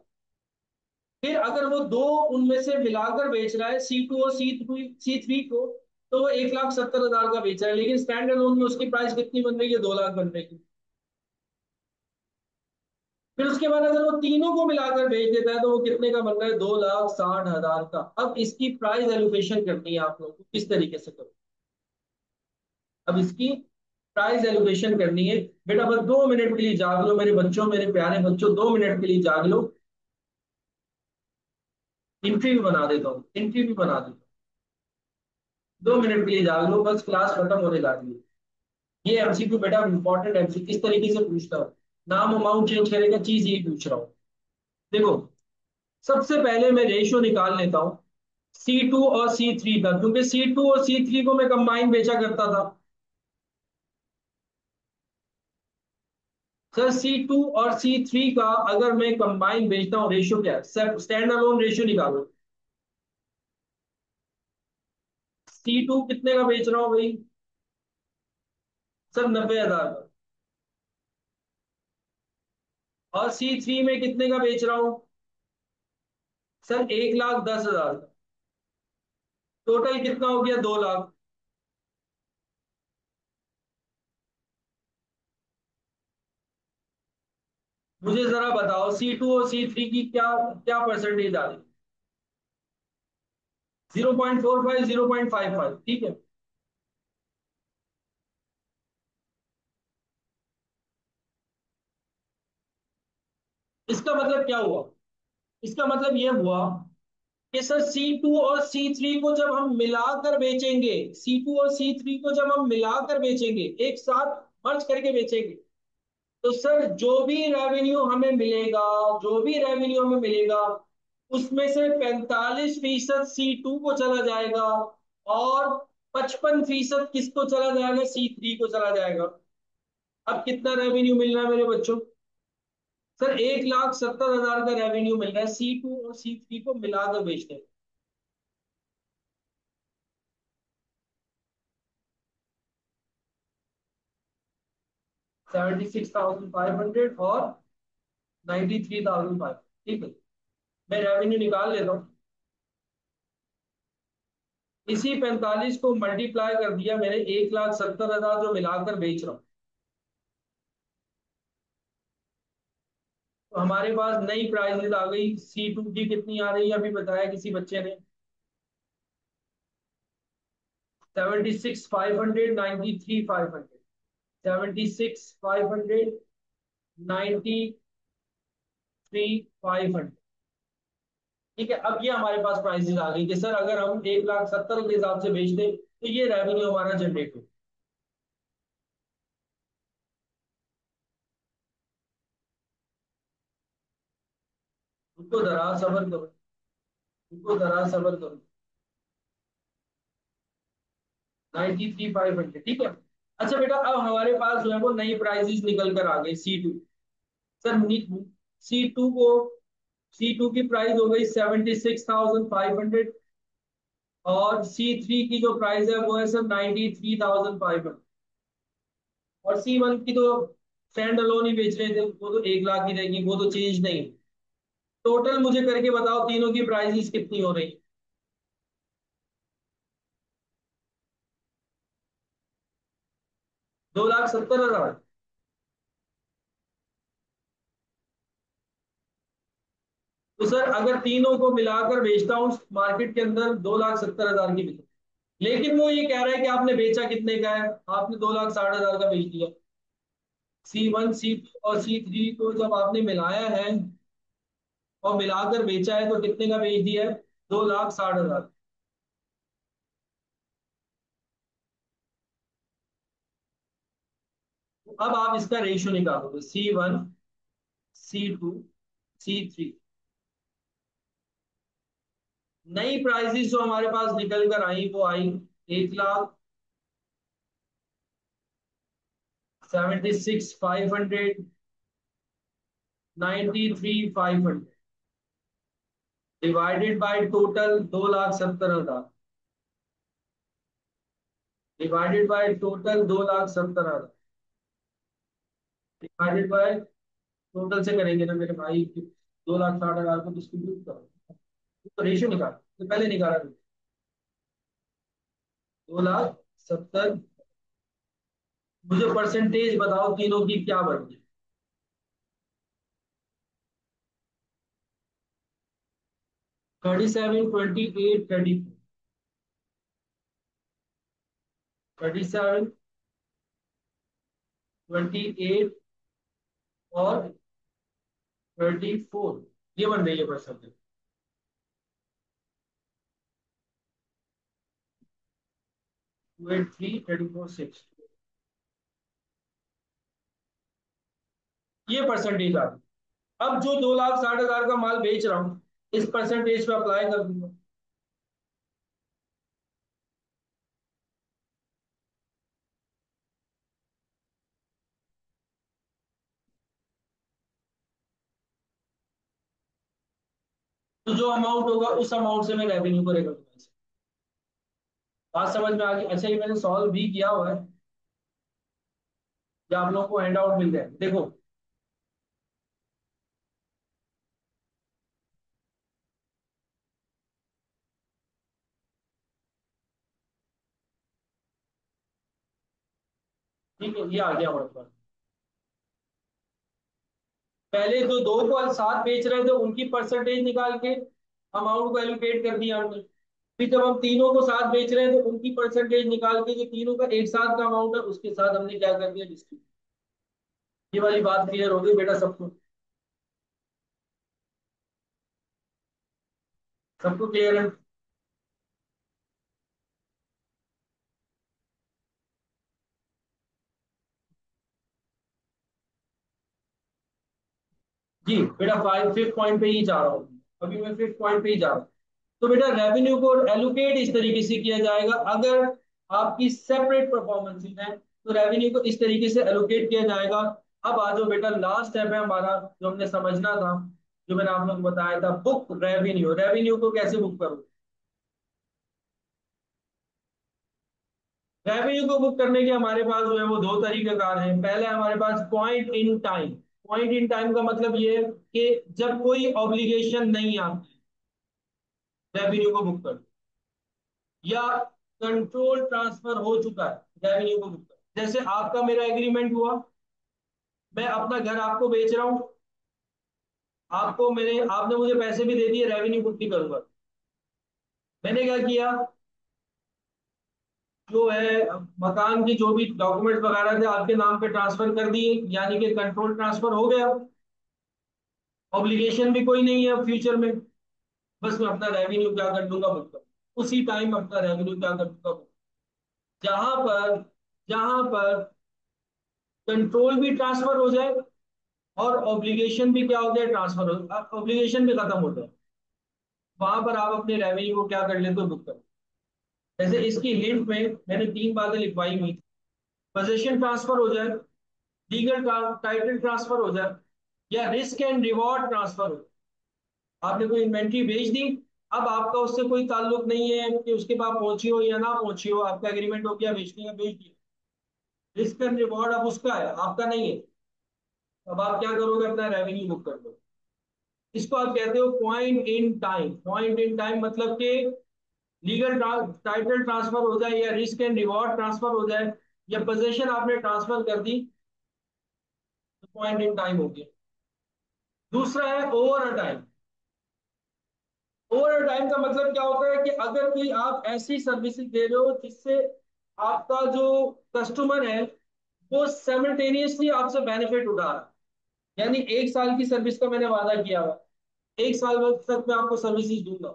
फिर अगर वो दो उनमें से मिलाकर बेच रहा है, C2 और C3 को, तो वो 1,70,000 का बेच रहा है। लेकिन स्टैंड अलोन में उसकी प्राइस कितनी बन रही है, 2 लाख बन रही है। फिर उसके बाद अगर वो तीनों को मिलाकर बेच देता है तो वो कितने का बन रहा है, 2,60,000 का। अब इसकी प्राइस एलोकेशन करनी है आप लोगों को, किस तरीके से करो। अब इसकी प्राइस एलोकेशन करनी है। बेटा बस 2 मिनट के लिए जाग लो मेरे बच्चों, मेरे प्यारे बच्चों, 2 मिनट के लिए जाग लो। इंट्री भी बना देता हूँ, इंट्री भी बना देता हूँ। 2 मिनट के लिए जाग लो, बस क्लास खत्म होने जा रही है। ये एमसीक्यू बेटा इंपॉर्टेंट एमसीक्यू, किस तरीके से पूछता हूँ। नाम अमाउंट चेंज करेगा, चीज यही पूछ रहा हूँ। देखो, सबसे पहले मैं रेशियो निकाल लेता हूँ C2 और C3 का, क्योंकि C2 और C3 को मैं कंबाइन बेचा करता था। सर C2 और C3 का अगर मैं कंबाइन बेचता हूँ, रेशियो क्या है, स्टैंड अलोन रेशियो निकालो। C2 कितने का बेच रहा हूँ भाई, सर 90,000 का। और C3 में कितने का बेच रहा हूँ, सर 1,10,000 का। टोटल कितना हो गया, 2 लाख। मुझे जरा बताओ C2 और C3 की क्या क्या परसेंटेज आ रही। 0.45, 0.55, ठीक है। इसका मतलब क्या हुआ, इसका मतलब यह हुआ कि सर C2 और C3 को जब हम मिलाकर बेचेंगे, C2 और C3 को जब हम मिलाकर बेचेंगे, एक साथ मर्ज करके बेचेंगे, तो सर जो भी रेवेन्यू हमें मिलेगा, जो भी रेवेन्यू हमें मिलेगा, उसमें से 45% C2 को चला जाएगा और 55% किसको चला जाएगा, C3 को चला जाएगा। अब कितना रेवेन्यू मिल रहा है मेरे बच्चों, सर 1,70,000 का रेवेन्यू मिल रहा है C2 और C3 को मिलाकर बेचने में। 76,500 और 93,500, ठीक है। मैं रेवेन्यू निकाल लेता हूँ। इसी 45 को मल्टीप्लाई कर दिया मैंने 1,70,000 जो मिलाकर बेच रहा हूँ, तो हमारे पास नई प्राइसेस आ गई। C2 की कितनी आ रही है, अभी बताया किसी बच्चे ने, 76,500, 93,500, 76,500, 93,500, ठीक है। अब ये हमारे पास प्राइसेस आ गई कि सर अगर हम 1,70,000 के हिसाब से बेच दें तो ये रेवेन्यू हमारा जनरेट हो। उनको जरा सबर करो, उनको जरा सबर करो। 93,500, ठीक है। अच्छा बेटा, अब हमारे पास जो है वो नई प्राइसेस निकल कर आ गई C2। सर C2 को, C2 की प्राइस हो गई 76,500 और C3 की जो प्राइस है वो है सर 93,500। और C1 की तो स्टैंड अलोन ही बेच रहे थे, वो तो 1 लाख ही रहेगी, वो तो चेंज नहीं। टोटल मुझे करके बताओ तीनों की प्राइसेस कितनी हो रही। 2,70,000। तो सर अगर तीनों को मिलाकर बेचता हूँ मार्केट के अंदर, 2,70,000 की बिक्री। लेकिन वो ये कह रहा है कि आपने बेचा कितने का है, आपने 2,60,000 का बेच दिया। C1, C2 और C3 को जब आपने मिलाया है और मिलाकर बेचा है तो कितने का बेच दिया है, 2,60,000। अब आप इसका रेशियो निकालोगे, C1, C2, C3। नई प्राइसेस जो हमारे पास निकल कर आई वो आई 1,76,500, 93,500 divided by total 2,70,000, divided by total 2,70,000, divided by total से करेंगे ना मेरे भाई, 2,60,000 को डिस्ट्रीब्यूट करो तो रेशियो निकाल, तो पहले निकाला 2,70,000। मुझे परसेंटेज बताओ तीनों की क्या बढ़ गई। 37, 28, 34, 37, 28 और 24, ये बन रही है परसेंटेज। 283, 34, 6, ये परसेंटेज आ गई। अब जो 2,60,000 का माल बेच रहा हूँ, इस परसेंटेज पे अप्लाई कर दूंगा। तो जो अमाउंट होगा उस अमाउंट से मैं रेवेन्यू को रिकॉग्नाइज। बात समझ में आ गई? अच्छा, ये मैंने सॉल्व भी किया हुआ है, या आप लोगों को हैंड आउट मिल जाए, देखो। ठीक है, ये आ गया हमारे पास। पहले जो दो को साथ बेच रहे थे उनकी परसेंटेज निकाल के अमाउंट को एलोकेट कर दिया हमने। फिर जब हम तीनों को साथ बेच रहे हैं तो उनकी परसेंटेज निकाल के जो तीनों का एक साथ का अमाउंट है उसके साथ हमने क्या कर दिया, डिस्ट्रीब्यूट। ये वाली बात क्लियर हो गई बेटा सबको? सबको क्लियर है? जी बेटा, 5th पॉइंट पे ही जा रहा हूँ। अभी मैं 5th पॉइंट पे ही जा रहा हूँ। तो बेटा रेवेन्यू को एलोकेट इस तरीके से किया जाएगा, अगर आपकी सेपरेट परफॉर्मेंस है तो रेवेन्यू को इस तरीके से एलोकेट किया जाएगा। अब आ जाओ बेटा, लास्ट स्टेप है हमारा जो हमने समझना था, जो मैंने आप लोगों को बताया था, बुक रेवेन्यू। रेवेन्यू को कैसे बुक करो? रेवेन्यू को बुक करने के हमारे पास जो है वो दो तरीकेकार हैं। पहले हमारे पास point in time. Point in time का मतलब ये है कि जब कोई ऑब्लिगेशन नहीं आती, रेवेन्यू को बुक कर, या कंट्रोल ट्रांसफर हो चुका है, रेवेन्यू को बुक कर। जैसे आपका मेरा एग्रीमेंट हुआ, मैं अपना घर आपको बेच रहा हूं, आपको मैंने आपने मुझे पैसे भी दे दिए, रेवेन्यू बुक नहीं करूंगा। मैंने क्या किया, जो है मकान की जो भी डॉक्यूमेंट वगैरह थे आपके नाम पे ट्रांसफर कर दिए, यानी कि कंट्रोल ट्रांसफर हो गया। ऑब्लिगेशन भी कोई नहीं है फ्यूचर में। बस मैं अपना रेवेन्यू क्या कर दूंगा, बुक कर, उसी टाइम अपना रेवेन्यू क्या कर दूंगा, बुक। जहां पर जहां पर कंट्रोल भी ट्रांसफर हो जाए और ऑब्लिगेशन भी क्या हो जाए, ट्रांसफर हो, ऑब्लिगेशन भी खत्म हो जाए, वहां पर आप अपने रेवेन्यू को क्या कर लेते हो, बुक कर। जैसे इसकी हिंट में मैंने तीन बातें लिखवाई हुई थी। पोजीशन ट्रांसफर हो जाए, लीगल टाइटल ट्रांसफर हो जाए, या रिस्क एंड रिवॉर्ड ट्रांसफर हो जाए। आपने कोई इन्वेंट्री बेच दी, अब आपका उससे कोई ताल्लुक नहीं है कि उसके पास पहुंची हो या ना पहुंची हो, आपका एग्रीमेंट हो गया, बेचने का बेच दिया। रिस्क एंड रिवॉर्ड अब उसका है, आपका नहीं है। अब आप क्या करोगे, अपना रेवेन्यू बुक कर दो। इसको आप कहते हो point in time. Point in time मतलब कि लीगल टाइटल ट्रांसफर हो जाए, या रिस्क एंड रिवॉर्ड ट्रांसफर हो जाए, या पोजीशन आपने ट्रांसफर कर दी, तो पॉइंट इन टाइम हो गया। दूसरा है over a time. Over time का मतलब क्या होता है कि अगर कोई आप ऐसी सर्विसेज दे रहे हो जिससे आपका जो कस्टमर है वो साइमल्टेनियसली आपसे बेनिफिट उठा रहा है। यानी 1 साल की सर्विस का मैंने वादा किया हुआ, 1 साल तक मैं आपको सर्विसेज दूंगा।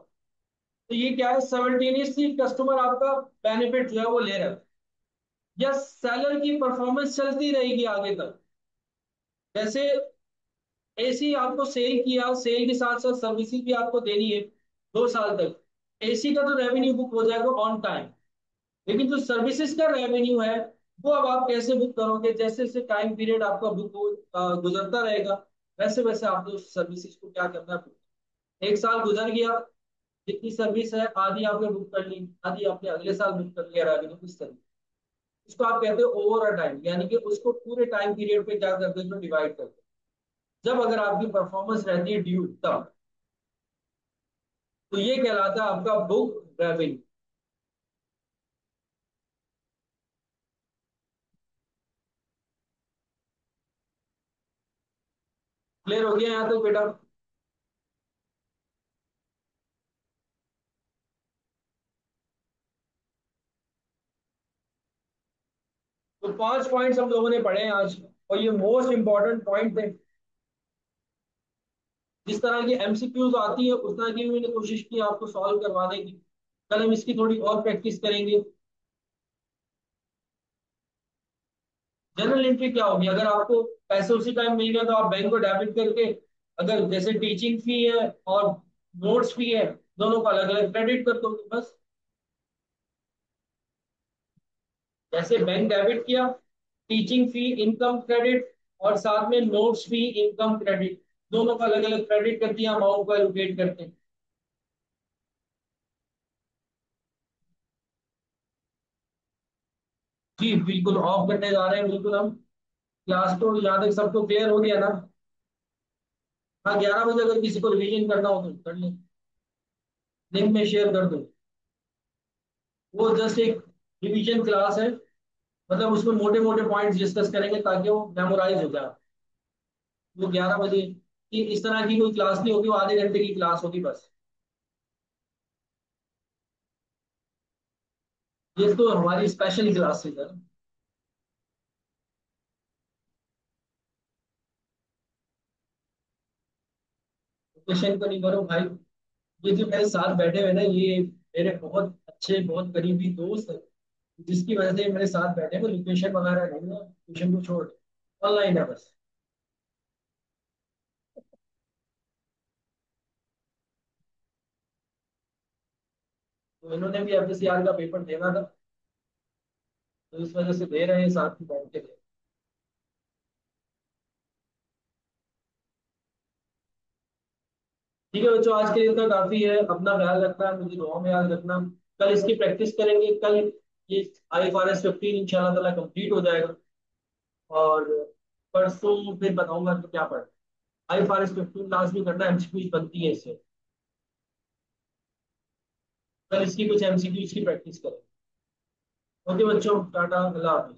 तो ये क्या है, साइमल्टेनियसली कस्टमर आपका बेनिफिट जो है वो ले रहा है। या सेलर की परफॉर्मेंस चलती रहेगी आगे तक। जैसे एसी आपको सेल किया, सेल के साथ साथ सर्विसेज भी आपको देनी है 2 साल तक, एसी का तो रेवेन्यू बुक हो जाएगा ऑन टाइम। लेकिन जो सर्विसेज का रेवेन्यू है वो अब आप कैसे बुक करोगे, जैसे जैसे टाइम पीरियड आपका बुक गुजरता रहेगा, वैसे वैसे आपको उस सर्विसेज को क्या करना है। 1 साल गुजर गया, जितनी सर्विस है आधी आपने बुक कर ली, आधी आपने अगले साल बुक कर लिया रेवेन्यू, इस तरह। इसको आप कहते हो ओवर अ टाइम, यानी कि उसको पूरे टाइम पीरियड पे क्या करते हो, डिवाइड करते हो। जब अगर आपकी परफॉर्मेंस रहती है ड्यू तब, तो ये कहलाता है आपका बुक रेवेन्यू। क्लियर हो गया यहाँ तक बेटा? तो 5 पॉइंट्स हम लोगों ने पढ़े हैं आज, और ये मोस्ट इंपॉर्टेंट पॉइंट थे। जिस तरह की एमसीक्यूज आती है उस तरह की भी मैंने कोशिश की आपको सॉल्व करवाने की। कल हम इसकी थोड़ी और प्रैक्टिस करेंगे। जनरल एंट्री क्या होगी, अगर आपको पैसे उसी टाइम मिल गए तो आप बैंक को डेबिट करके, अगर जैसे टीचिंग फी है और नोट्स फी है, दोनों को अलग अलग क्रेडिट कर दो बस। जैसे बैंक डेबिट किया, टीचिंग फी इनकम क्रेडिट, और साथ में नोट्स फी इनकम क्रेडिट, दोनों का अलग अलग क्रेडिट कर दिया, अमाउंट को एलोकेट करते हैं। जी बिल्कुल ऑफ करने जा रहे हैं बिल्कुल हम। क्लास तो यहाँ तक सबको क्लियर हो गया ना? हाँ, 11 बजे अगर किसी को रिवीजन करना हो तो कर ले, लिंक में शेयर कर दो। वो जस्ट एक रिवीजन क्लास है, मतलब उसमें मोटे मोटे पॉइंट्स डिस्कस करेंगे ताकि वो मेमोराइज हो जाए। वो 11 बजे की इस तरह की कोई क्लास नहीं होगी, वो आधे घंटे की क्लास होगी बस। ये तो हमारी स्पेशल क्लासेस है। क्वेश्चन को नहीं करो भाई। ये जो मेरे साथ बैठे हुए ना, ये मेरे बहुत अच्छे बहुत करीबी दोस्त है, जिसकी वजह से ये मेरे साथ बैठे हैं। वो लोकेशन वगैरह नहीं है, ट्यूशन को छोड़, ऑनलाइन है बस। तो इन्होंने भी एफएससीआर का पेपर देना था, तो इस वजह से दे रहे हैं साथ में बैठ के। ठीक है बच्चों, आज के लिए इतना काफी है। अपना ख्याल रखना है, मुझे दुआ में याद रखना। कल इसकी प्रैक्टिस करेंगे। कल ये IFRS 15 इंशाल्लाह ताला कंप्लीट हो जाएगा, और परसों फिर बताऊंगा कि क्या पढ़। IFRS 15 लास्ट भी करना, एमसीक्यूज बनती है इससे। कल इसकी कुछ एमसीक्यूज की प्रैक्टिस करें। ओके बच्चों, टाटा, अल्लाह हाफिज।